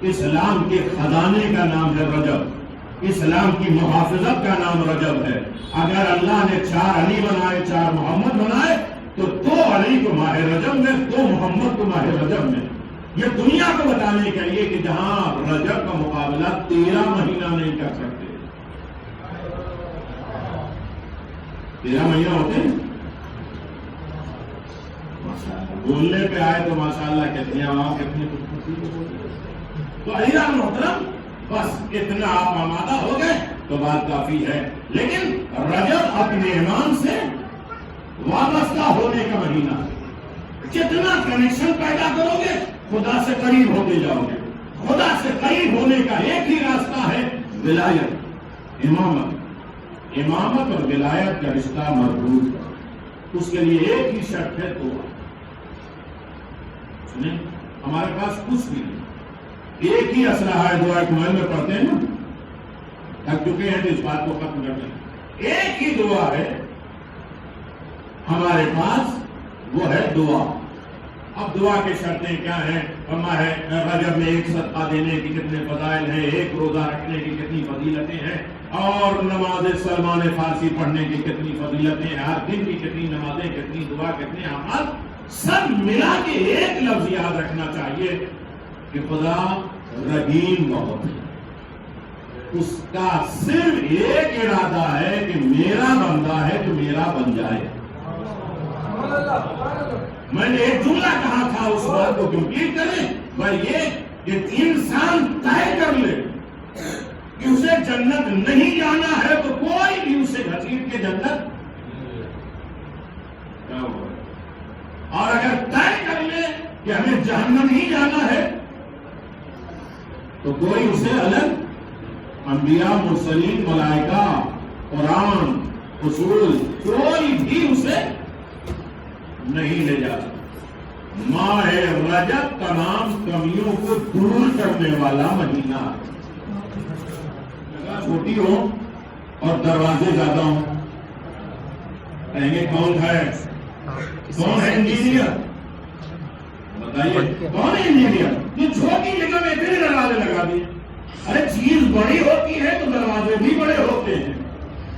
اسلام کے خزانے کا نام ہے رجب، اسلام کی محافظت کا نام رجب ہے۔ اگر اللہ نے 4 علی بنائے، 4 محمد بنائے، تو 2 علی کو ماہ رجب میں، 2 محمد کو ماہ رجب میں۔ یہ دنیا کو بتانے کے لیے کہ جہاں رجب کا مقابلہ 13 مہینہ نہیں کر سکتے۔ 13 مہینہ ہوتے ہیں، بولنے پہ آئے تو ماشاءاللہ کتنی عوام کتنی تو عزیزان محترم، بس اتنا آپ آمادہ ہو گئے تو بات کافی ہے۔ لیکن رجب اپنے امام سے وابستہ ہونے کا مہینہ ہے۔ جتنا کنیکشن پیدا کرو گے خدا سے قریب ہوتے جاؤ گے۔ خدا سے قریب ہونے کا ایک ہی راستہ ہے ولایت، امامت۔ امامت اور ولایت کا رشتہ مربوط ہے، اس کے لیے ایک ہی شرط ہے، دعا۔ سنیں، ہمارے پاس کچھ بھی نہیں، ایک ہی اسلحہ ہے، دعا کمائل میں پڑھتے ہیں نا، تھک چکے ہیں تو اس بات کو ختم کرتے ہیں۔ ایک ہی دعا ہے ہمارے پاس، وہ ہے دعا۔ اب دعا کی شرطیں کیا ہیں؟ ہے رجب میں 1 صدقہ دینے کی کتنے فضائل ہیں، 1 روزہ رکھنے کی کتنی فضیلتیں ہیں، اور نماز سلمان فارسی پڑھنے کی کتنی فضیلتیں ہیں، ہر دن کی کتنی نمازیں، کتنی دعا، کتنے اعمال، سب ملا کے ایک لفظ یاد رکھنا چاہیے کہ خدا رحیم بہت ہے۔ اس کا صرف ایک ارادہ ہے کہ میرا بندہ ہے تو میرا بن جائے۔ میں نے ایک جملہ کہا تھا، اس بات کو کمپلیٹ کریں، بھائی یہ کہ انسان طے کر لے کہ اسے جنت نہیں جانا ہے تو کوئی بھی اسے گھسیٹ کے جنت کیا ہو، اور اگر طے کر لے کہ ہمیں جہنم ہی جانا ہے تو کوئی اسے الگ، انبیاء، مرسلین، ملائکہ، قرآن، اصول، کوئی بھی اسے نہیں لے جاتا۔ ماہ رجب تمام کمیوں کو دور کرنے والا مہینہ ہے۔ جگہ چھوٹی ہو اور دروازے زیادہ ہوں، کہیں گے کون ہے انجینئر؟ بتائیے کون ہے انجینئر؟ جو چھوٹی جگہ میں اتنے دروازے لگا دیے۔ ارے چیز بڑی ہوتی ہے تو دروازے بھی بڑے ہوتے ہیں۔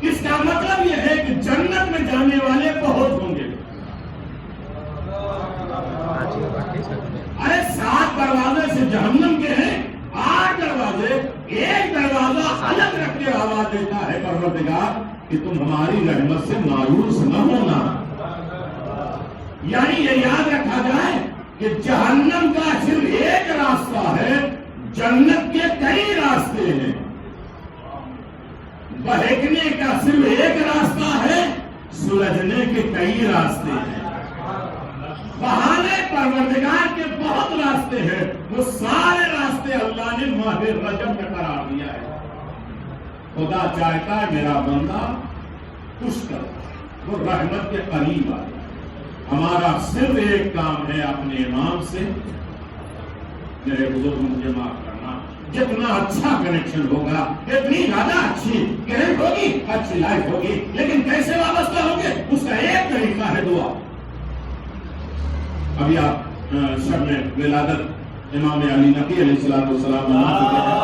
اس کا مطلب یہ ہے کہ جنت میں جانے والے بہت ہوں گے۔ ارے 7 دروازے سے جہنم کے ہیں، 8 دروازے، ایک دروازہ الگ رکھ کے آواز دیتا ہے پروردگار کہ تم ہماری رحمت سے مایوس نہ ہونا۔ یعنی یہ یاد رکھا جائے کہ جہنم کا صرف ایک راستہ ہے، جنت کے کئی راستے ہیں، بہکنے کا صرف ایک راستہ ہے، سلجھنے کے کئی راستے ہیں، بہانے پروردگار کے بہت راستے ہیں، وہ سارے راستے اللہ نے ماہ رجب میں قرار دیا ہے۔ خدا چاہتا ہے میرا بندہ خوش کر، وہ رحمت کے قریب آئے۔ ہمارا صرف ایک کام ہے اپنے امام سے، میرے بزرگ مجھے معاف کرنا، جتنا اچھا کنیکشن ہوگا، اتنی زیادہ اچھی کرنٹ ہوگی، اچھی لائف ہوگی، لیکن کیسے وابستہ ہوگے اس کا ایک طریقہ ہے دعا۔ ابھی آپ سب نے ولادت امام علی نقی علیہ الصلوۃ والسلام منا چکے ہیں۔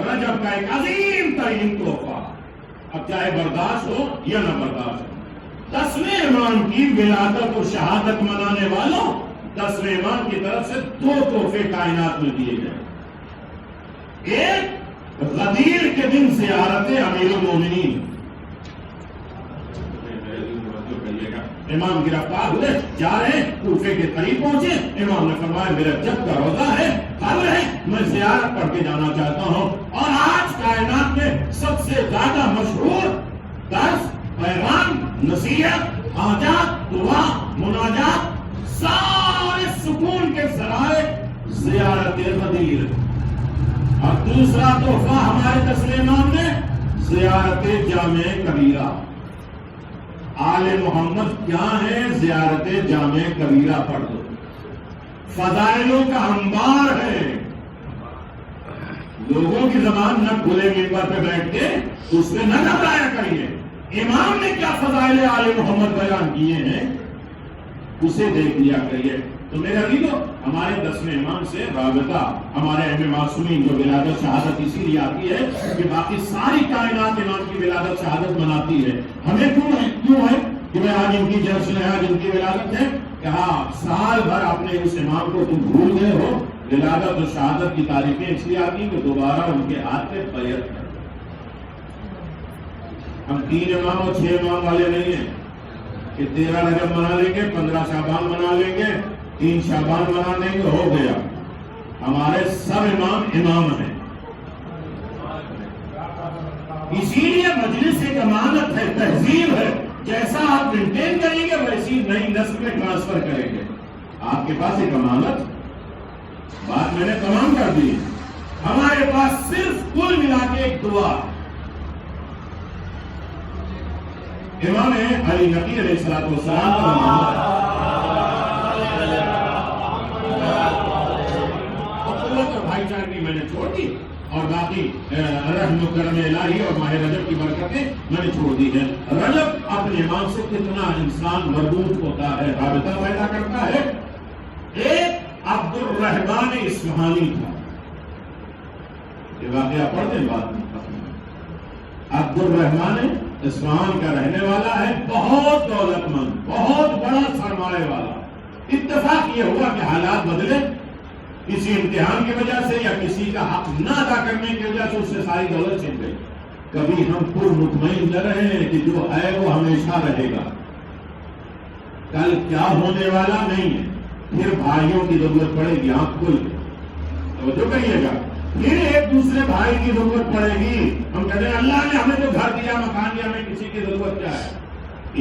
رجب کا ایک عظیم ترین تحفہ، اب چاہے برداشت ہو یا نہ برداشت ہو، 10ویں امام کی ولادت اور شہادت منانے والوں 10ویں امام کی طرف سے 2 تحفے کائنات میں دیے گئے۔ ایک غدیر کے دن زیارت امیر المومنین، امام گرفتار ہوئے، جا رہے ہیں، کوفے کے قریب پہنچے، امام نے فرمایا میرا جب کا روزہ ہے، قبر ہے، میں زیارت پڑھ کے جانا چاہتا ہوں۔ اور آج کائنات میں سب سے زیادہ مشہور درس، پیغام، نصیحت، حاجات، دعا، مناجات، سارے سکون کے ذرائع زیارت غدیر۔ اور دوسرا تحفہ ہمارے 10ویں امام نے زیارت جامع کبیرہ۔ آل محمد کیا ہے؟ زیارت جامع کبیرہ پڑھ دو، فضائلوں کا انبار ہے۔ لوگوں کی زبان نہ کھلے ممبر پہ بیٹھ کے اس میں نہ گھبرایا کریے، امام نے کیا فضائل آل محمد بیان کیے ہیں اسے دیکھ لیا کریے۔ تو میرے عزیزو، ہمارے 10ویں امام سے رابطہ، ہمارے اہم معصومین جو ولادت شہادت اسی لیے آتی ہے کہ باقی ساری کائنات امام کی ولادت شہادت مناتی ہے۔ ہمیں کیوں ہے کہ میں آج ان کی جشن ہے، آج ان کی ولادت ہے، کہ ہاں سال بھر اپنے اس امام کو تم بھول گئے ہو۔ ولادت اور شہادت کی تاریخیں اس لیے آتی ہیں کہ دوبارہ ان کے ہاتھ پہ بیعت کر۔ ہم 3 امام اور 6 امام والے نہیں ہیں کہ 13 رجب منا لیں گے، 15 شعبان منا لیں گے، 3 شعبان منا لیں گے، ہو گیا۔ ہمارے سب امام امام ہیں، اسی لیے مجلس ایک امانت ہے، تہذیب ہے، جیسا آپ مینٹین کریں گے ویسی نئی نسل میں ٹرانسفر کریں گے۔ آپ کے پاس ایک امانت، بات میں نے تمام کر دی، ہمارے پاس صرف کل ملا کے ایک دعا۔ امام علی نقی علیہ الصلوۃ والسلام کا امانت اور بھائی چارگی میں نے چھوڑ دی، اور باقی رحم و کرم الہی اور ماہ رجب کی برکتیں میں نے چھوڑ دی ہے۔ رجب اپنے امام سے کتنا انسان مربوط ہوتا ہے، رابطہ پیدا کرتا ہے۔ ایک عبد الرحمن اصفہانی تھا، یہ واقعہ پڑھ دیں بات میں۔ عبد الرحمن اصفہان کا رہنے والا ہے، بہت دولت مند، بہت بڑا سرمایہ والا۔ اتفاق یہ ہوا کہ حالات بدلے، کسی امتحان کی وجہ سے یا کسی کا حق نہ ادا کرنے کی وجہ سے اس سے ساری دولت چھن گئی۔ کبھی ہم پر مطمئن نہ رہے کہ جو ہے وہ ہمیشہ رہے گا، کل کیا ہونے والا نہیں ہے، پھر بھائیوں کی ضرورت پڑے گی، آنکھ کھل کے توجہ کریے گا، پھر ایک دوسرے بھائی کی ضرورت پڑے گی۔ ہم کہتے ہیں اللہ نے ہمیں جو گھر دیا، مکان دیا، ہمیں کسی کی ضرورت کیا ہے؟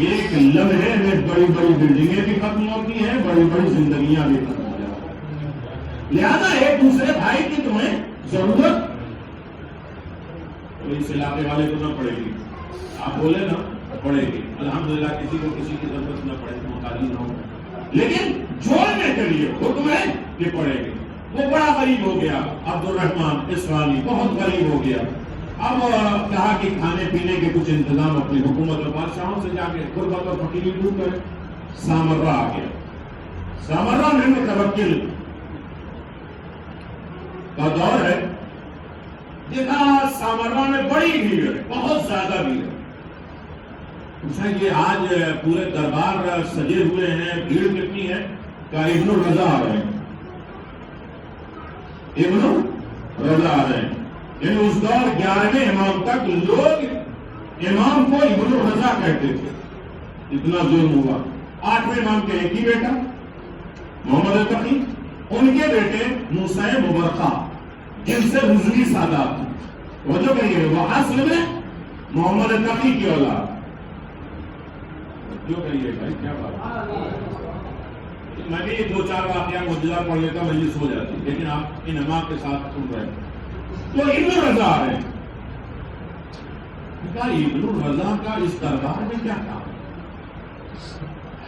ایک لمحے میں بڑی بڑی بلڈنگیں بھی ختم ہوتی ہیں، بڑی بڑی زندگیاں بھی ختم ہو جاتی ہیں۔ لہذا ایک دوسرے بھائی کی تمہیں ضرورت تو اس علاقے والے کو نہ پڑے گی، آپ بولے نا پڑے گی، الحمدللہ کسی کو کسی کی ضرورت نہ پڑے، محتاجی نہ ہو، لیکن جوڑنے کے لیے حکم ہے کہ پڑے گی۔ وہ بڑا غریب ہو گیا، عبد الرحمن اصفہانی بہت غریب ہو گیا۔ اب کہا کہ کھانے پینے کے کچھ انتظام اپنی حکومت اور بادشاہوں سے جا کے غربت اور فقیری دور کرے۔ سامرہ آ گیا، سامرہ میں متوکل کا دور ہے، دیکھا سامرہ میں بڑی بھیڑ ہے، بہت زیادہ بھیڑ ہے۔ پوچھا کہ آج پورے دربار سجے ہوئے ہیں، بھیڑ کتنی ہے؟ کہا ابن الرضا آ رہے ہیں، ابن الرضا آ رہے ہیں۔ یعنی اس دور 11ویں امام تک لوگ امام کو ابن الرضا کہتے تھے، اتنا ظلم ہوا۔ 8ویں امام کے ایک ہی بیٹا محمد التقی، ان کے بیٹے موسیٰ مبرقہ جن سے رضوی سادات تھے، وہ جو کہیے وہ اصل میں محمد التقی کی اولاد، جو کہیے بھائی کیا بات ہے؟ میں بھی 2-4 واقعہ معجزہ پڑھ لیتا مجلس ہو جاتی، لیکن آپ ان امام کے ساتھ سن رہے ہیں تو ابن رضا ہے، ابن رضا کا اس دربار میں کیا کام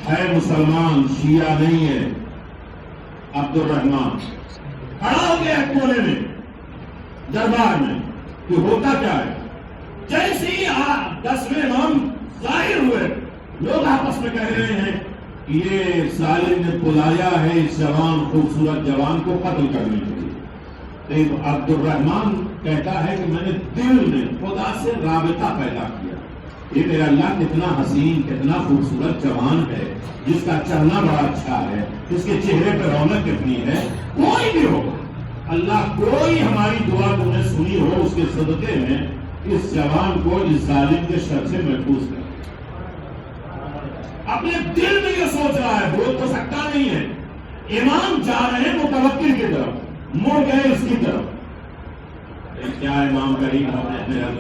ہے؟ مسلمان، شیعہ نہیں ہے۔ عبد الرحمان کھڑا ہو گیا کونے میں دربار میں کہ ہوتا کیا ہے؟ جیسے ہی 10ویں امام ظاہر ہوئے، لوگ آپس میں کہہ رہے ہیں یہ ظالم نے بلایا ہے اس جوان خوبصورت جوان کو قتل کرنے کے لیے۔ تو عبد الرحمان کہتا ہے کہ میں نے دل میں خدا سے رابطہ پیدا کیا، یہ میرا اللہ کتنا حسین کتنا خوبصورت جوان ہے، جس کا چلنا بڑا اچھا ہے، اس کے چہرے پہ رونق کتنی ہے، کوئی بھی ہو اللہ کوئی ہماری دعا تم نے سنی ہو اس کے صدقے میں اس جوان کو اس ظالم کے شر سے محفوظ کر۔ اپنے دل میں یہ سوچ رہا ہے، بول تو سکتا نہیں ہے۔ امام جا رہے ہیں متوکل کی طرف، مڑ گئے اس کی طرف، کیا امام کریم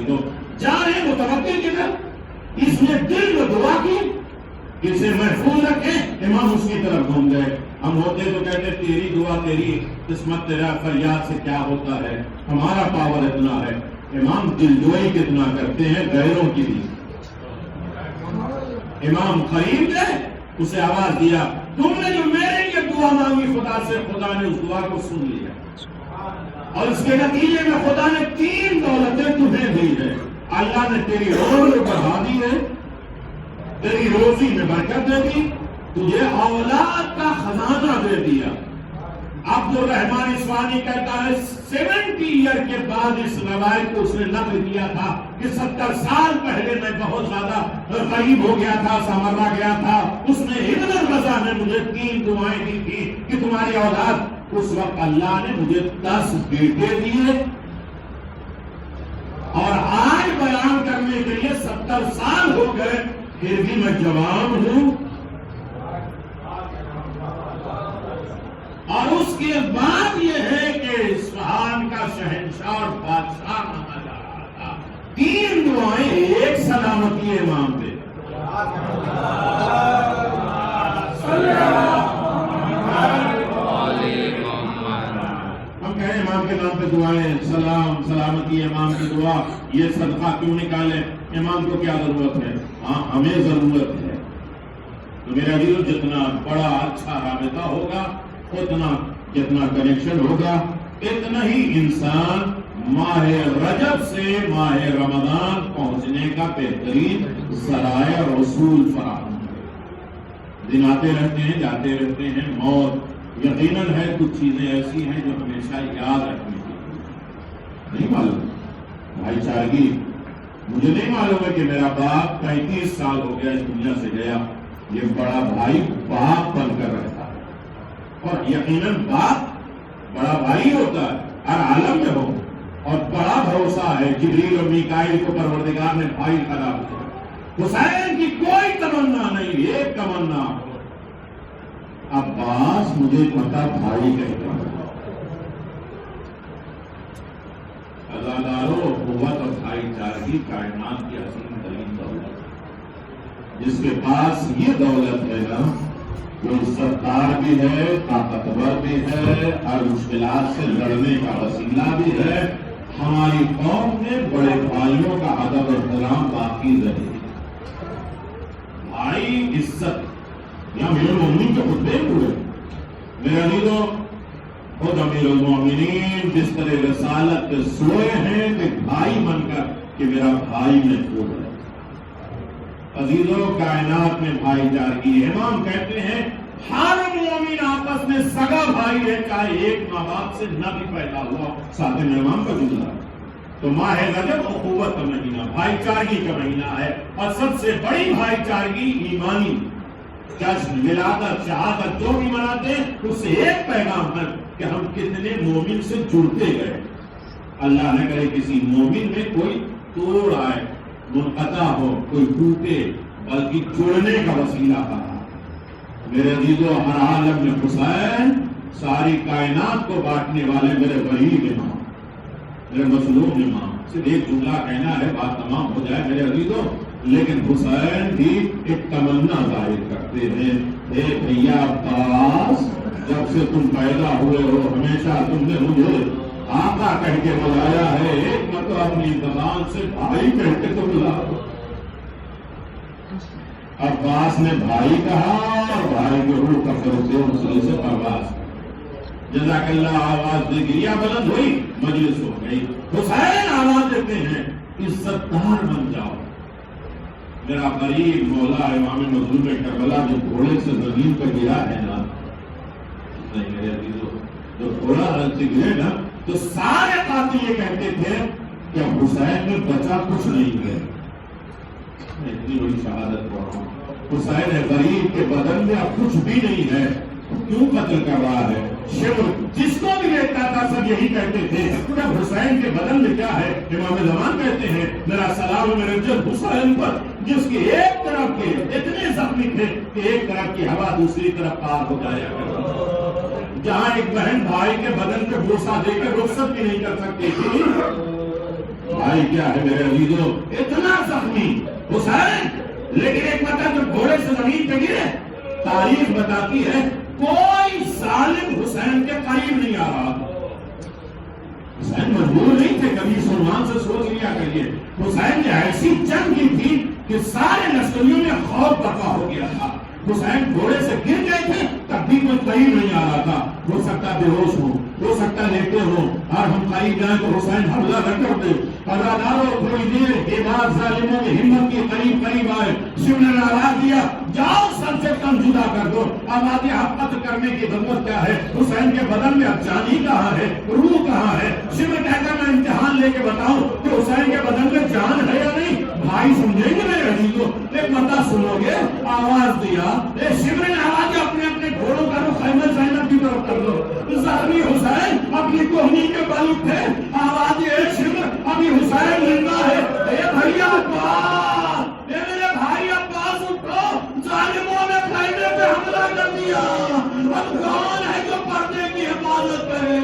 تو جا رہے ہیں متوکل کی طرف، اس نے دل میں دعا کی کہ اسے محفوظ رکھیں، امام اس کی طرف گھوم گئے۔ ہم ہوتے تو کہتے تیری دعا تیری قسمت تیرا فریاد سے کیا ہوتا ہے، ہمارا پاور اتنا ہے۔ امام دلجوئی کتنا کرتے ہیں غیروں کی بھی۔ امام قریب گئے، اسے آواز دیا تم نے جو میرے لیے دعا مانگی خدا سے، خدا نے اس دعا کو سن لیا، اور اس کے نتیجے میں خدا نے 3 دولتیں تمہیں دی ہے۔ اللہ نے تیری عمر بڑھا دی ہے، تیری روزی میں برکت دے دی، تجھے اولاد کا خزانہ دے دیا۔ عبد الرحمان اصفہانی کہتا ہے 70 ایئر کے بعد اس روایت کو اس نے نقل کیا تھا کہ 70 سال پہلے میں بہت زیادہ غریب ہو گیا تھا، سمرا گیا تھا، اس میں ابن رضا نے مجھے 3 دعائیں دی تھی کہ تمہاری اولاد، اس وقت اللہ نے مجھے 10 بیٹے دیے، اور آج بیان کرنے کے لیے 70 سال ہو گئے، پھر بھی میں جوان ہوں، اور اس کے بعد یہ ہے کہ اصفہان کا شہنشاہ اور بادشاہ مانا جا رہا تھا۔ 3 دعائیں، ایک سلامتی امام پہ۔ ہم کہیں امام کے نام پہ دعائیں، سلام سلامتی امام کی دعا، یہ صدقہ کیوں نکالے؟ امام کو کیا ضرورت ہے؟ ہاں ہمیں ضرورت ہے۔ تو میرا دل جتنا بڑا اچھا رابطہ ہوگا، اتنا جتنا کنیکشن ہوگا، اتنا ہی انسان ماہ رجب سے ماہ رمضان پہنچنے کا بہترین ذرائع اور اصول فراہم ہے۔ دن آتے رہتے ہیں، جاتے رہتے ہیں، موت یقیناً ہے، کچھ چیزیں ایسی ہیں جو ہمیشہ یاد رکھنے کی نہیں معلوم۔ بھائی چارگی، مجھے نہیں معلوم ہے کہ میرا باپ 35 سال ہو گیا اس دنیا سے گیا، یہ بڑا بھائی باپ بن کر رہتا ہے، اور یقیناً باپ بڑا بھائی ہوتا ہے ہر عالم میں ہو، اور بڑا بھروسہ ہے جبریل اور میکائیل کو پروردگار نے بھائی قرار دیا۔ حسین کی کوئی تمنا نہیں، ایک تمنا ہو، عباس مجھے پتا بھائی کہتا ہے۔ ازاداروں، قوت اور بھائی چارگی کائنات کی عظیم ترین دولت، جس کے پاس یہ دولت ہے نا، وہ عزتدار بھی ہے، طاقتور بھی ہے، ہر مشکلات سے لڑنے کا وسیلہ بھی ہے۔ ہماری قوم میں بڑے بھائیوں کا ادب و احترام باقی رہے، بھائی عزت۔ یا امیر المومنین کے خطبے ہوئے، میرے عزیزوں، خود امیر المومنین جس طرح رسالت کے سوئے ہیں کہ بھائی بن کر کہ میرا بھائی محفوظ ہے۔ عزیزوں، کائنات میں بھائی چارگی، امام کہتے ہیں ہر مومن آپس میں سگا بھائی ہے، چاہے ایک ماں باپ سے نہ بھی پیدا ہوا۔ ساتھ میں امام کا جملہ، تو ماہ رجب اخوت کا مہینہ، بھائی چارگی کا مہینہ ہے، اور سب سے بڑی بھائی چارگی ایمانی جشن، ولادت، شہادت جو بھی مناتے ہیں، اس سے ایک پیغام ہے کہ ہم کتنے مومن سے جڑتے گئے۔ اللہ نہ کرے کسی مومن میں کوئی توڑ آئے، منقطع ہو، کوئی ٹوٹے، بلکہ جڑنے کا وسیلہ بنا۔ میرے عزیزو ہر عالم میں حسین ساری کائنات کو بانٹنے والے میرے غریب امام، میرے مظلوم امام. صرف ایک جملہ کہنا ہے، بات تمام ہو جائے میرے عزیزو. لیکن حسین بھی ایک تمنا ظاہر کرتے ہیں، اے بھیا عباس، جب سے تم پیدا ہوئے ہو ہمیشہ تم نے مجھے آقا کہہ کے بلایا ہے، ایک مرتبہ اپنی زبان سے بھائی کہہ کے تو بلاؤ. عباس نے بھائی کہا اور بھائی کے روح کا فرشتے سے پرواز. جزاک اللہ آواز دے گریا بلند ہوئی، مجلس ہو گئی. حسین آواز دیتے ہیں، عزت دار بن جاؤ. میرا غریب مولا امام مظلوم کربلا جو گھوڑے سے زمین پر گرا ہے نا، نہیں میرے عزیزو، جو گھوڑا رن سے گرے نا تو سارے قاضی یہ کہتے تھے کہ حسین میں بچا کچھ نہیں ہے. اتنی بڑی شہادت پڑھ رہا ہوں، حسین غریب کے بدن میں اب کچھ بھی نہیں ہے، کیوں قتل کر رہا ہے؟ شبر جس کو بھی دیکھتا تھا سب یہی کہتے تھے کہ حسین کے بدن میں کیا ہے؟ امام زمان کہتے ہیں میرا سلام میرے جد حسین پر جس کے ایک طرف کے اتنے زخمی تھے کہ ایک طرف کی ہوا دوسری طرف پار ہو جایا کرتی. جہاں ایک بہن بھائی کے بدن پہ بوسہ دے کر رخصت بھی نہیں کر سکتی تھی، بھائی کیا ہے میرے عزیزو اتنا زخمی حسین. لیکن ایک مطلب جو گھوڑے سے زمین پہ گرے، تاریخ بتاتی ہے کوئی ظالم حسین کے قریب نہیں آ رہا. حسین مجبور نہیں تھے، کبھی سلمان سے سوچ لیا کریے. حسین نے ایسی جنگ کی تھی کہ سارے لشکریوں میں خوف برپا ہو گیا تھا. حسین گھوڑے سے گر گئے تھے تب بھی کوئی قریب نہیں آ رہا تھا. ہو سکتا بے ہوش ہو سکتا لیٹے ہو، اور ہم قریب جائیں تو حسین حملہ نہ کر دے. ادادارو تھوڑی دیر کے بعد ظالموں نے ہمت کی قریب آئے. شیو نے آواز دیا جاؤ سب سے کم جدا کر دو. آبادی قتل کرنے کی ضرورت کیا ہے؟ حسین کے بدن میں اب جان ہی کہاں ہے، روح کہاں ہے؟ شیو نے کہا میں امتحان لے کے بتاؤں کہ حسین کے بدن میں جان ہے یا نہیں. بھائی سمجھیں گے میرے عزیزو، ایک مدہ سنو گے. آواز دیا شیو نے آواز اپنے اپنے گھوڑوں کا رخ خیمہ زینب کی طرف کر دو. زخمی حسین اپنی کوہنی کے بل اٹھے. آواز یہ شیو ابھی حسین زندہ ہے. اے بھیا عباس، اے میرے بھائی عباس اٹھو، ظالموں نے خیمے پہ حملہ کر دیا. اب کون ہے جو پردے کی حفاظت کرے؟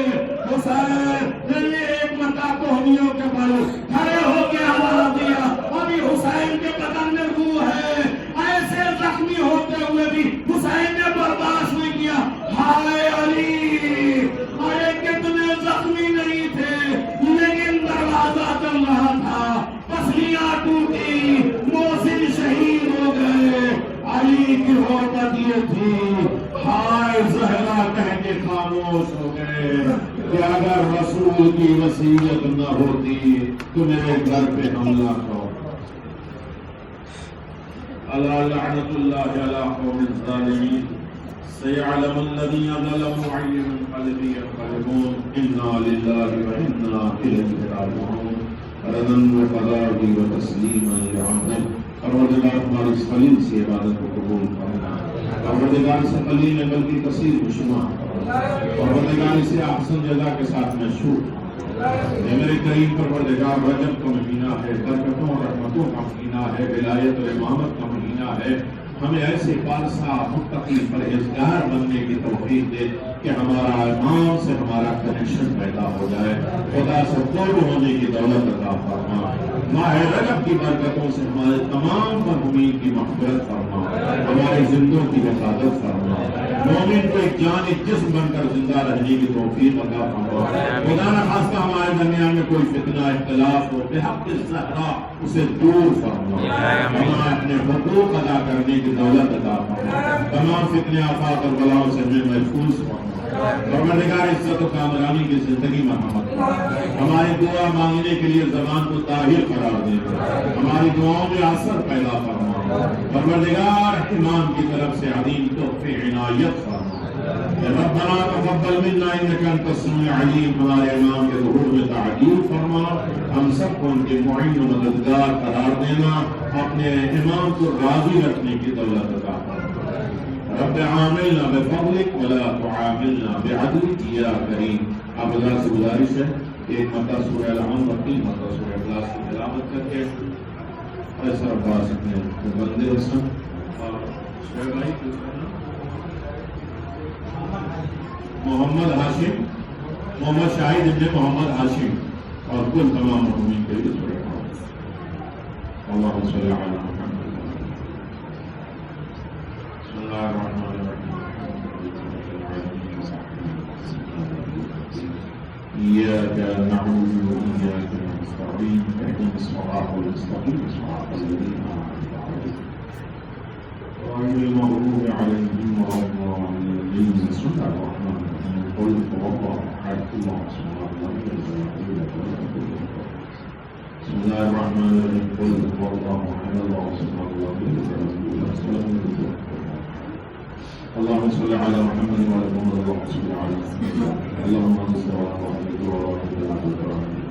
حسین نے ایک مرتبہ کوہنیوں کے بل کھڑے ہو کے آواز دیا ابھی حسین کے بدن میں روح ہے. ایسے زخمی ہوتے ہوئے بھی حسین نے برداشت نہیں کیا. ہائے علی، ارے کتنے زخمی نہیں تھے لیکن دروازہ چل رہا تھا، پسلیاں ٹوٹی، محسن شہید ہو گئے. علی کی حرمت یہ تھی، ہائے زہرا کہہ کے خاموش ہو گئے کہ اگر رسول کی وصیت نہ ہوتی تو میرے گھر پہ حملہ کرو. الا لعنت اللہ علی قوم الظالمین سيعلم الذين ظلموا أي منقلب ينقلبون إنا لله وإنا إليه راجعون. رضا وقضاء وتسليما لعبده. پروردگار ہماری اس قلیل سے عبادت کو قبول فرما. پروردگار سے قلیل ہے بلکہ کثیر بشمار. پروردگار اسے احسن جزا کے ساتھ مشہور. اے میرے کریم پروردگار، رجب کا مہینہ ہے، برکتوں اور رحمتوں کا مہینہ ہے، ولایت اور امامت کا مہینہ ہے. ہمیں ایسے پارسا متقی پرہیزگار بننے کی توفیق دے کہ ہمارا امام سے ہمارا کنیکشن پیدا ہو جائے. خدا سے قرب ہونے کی دولت عطا فرما. ماہ رجب کی برکتوں سے ہمارے تمام مرحومین کی مغفرت فرما، ہمارے زندوں کی حفاظت فرما. مومن کو ایک جان ایک جسم بن کر زندہ رہنے کی توفیق عطا فرما. خدا نہ خواستہ ہمارے درمیان میں کوئی فتنہ اختلاف ہو، بحق الزہرا اسے دور فرما. ہمیں اپنے حقوق ادا کرنے کی دولت عطا فرما. تمام فتنے آفات اور بلاؤں سے ہمیں محفوظ فرما. پروردگار عزت و کامرانی کی زندگی میں ہماری دعا مانگنے کے لیے زبان کو طاہر قرار دے. ہماری دعاؤں میں اثر پیدا فرما. پروردگار امام کی طرف سے عظیم تحفے عنایت فرما. ربنا تقبل منا انك انت السميع العليم. ہمارے امام کے ظہور میں تعجیل فرما. ہم سب کو ان کے معین و مددگار قرار دینا، اپنے امام کو راضی رکھنے کی دولت عطا فرما. رب عاملنا بفضلك ولا تعاملنا بعدلك یا کریم. آپ اللہ سے گزارش ہے ایک مرتبہ سورہ العام اور 3 مرتبہ سورہ اخلاص کی تلاوت کر کے ایسا عباس اپنے بندے حسن اور شعیب بھائی محمد ہاشم محمد شاہد ابن محمد ہاشم اور کل تمام مرحومین کے لیے سورہ اللهم صل على محمد بسم الله الرحمن الرحيم إياك نعبد وإياك نستعين اهدنا الصراط المستقيم صراط الذين أنعمت عليهم غير المغضوب عليهم ولا الضالين بسم الله الرحمن الرحيم قل هو الله أحد الله الصمد لم يلد ولم يولد بسم الله الرحمن الرحيم قل هو الله احد الله الصمد لم يلد ولم يولد اللهم صل على محمد وعلى محمد اللهم صل على محمد اللهم صل على محمد وعلى محمد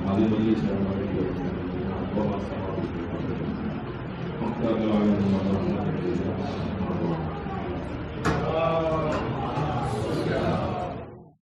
على ولي سلام عليك وعلى محمد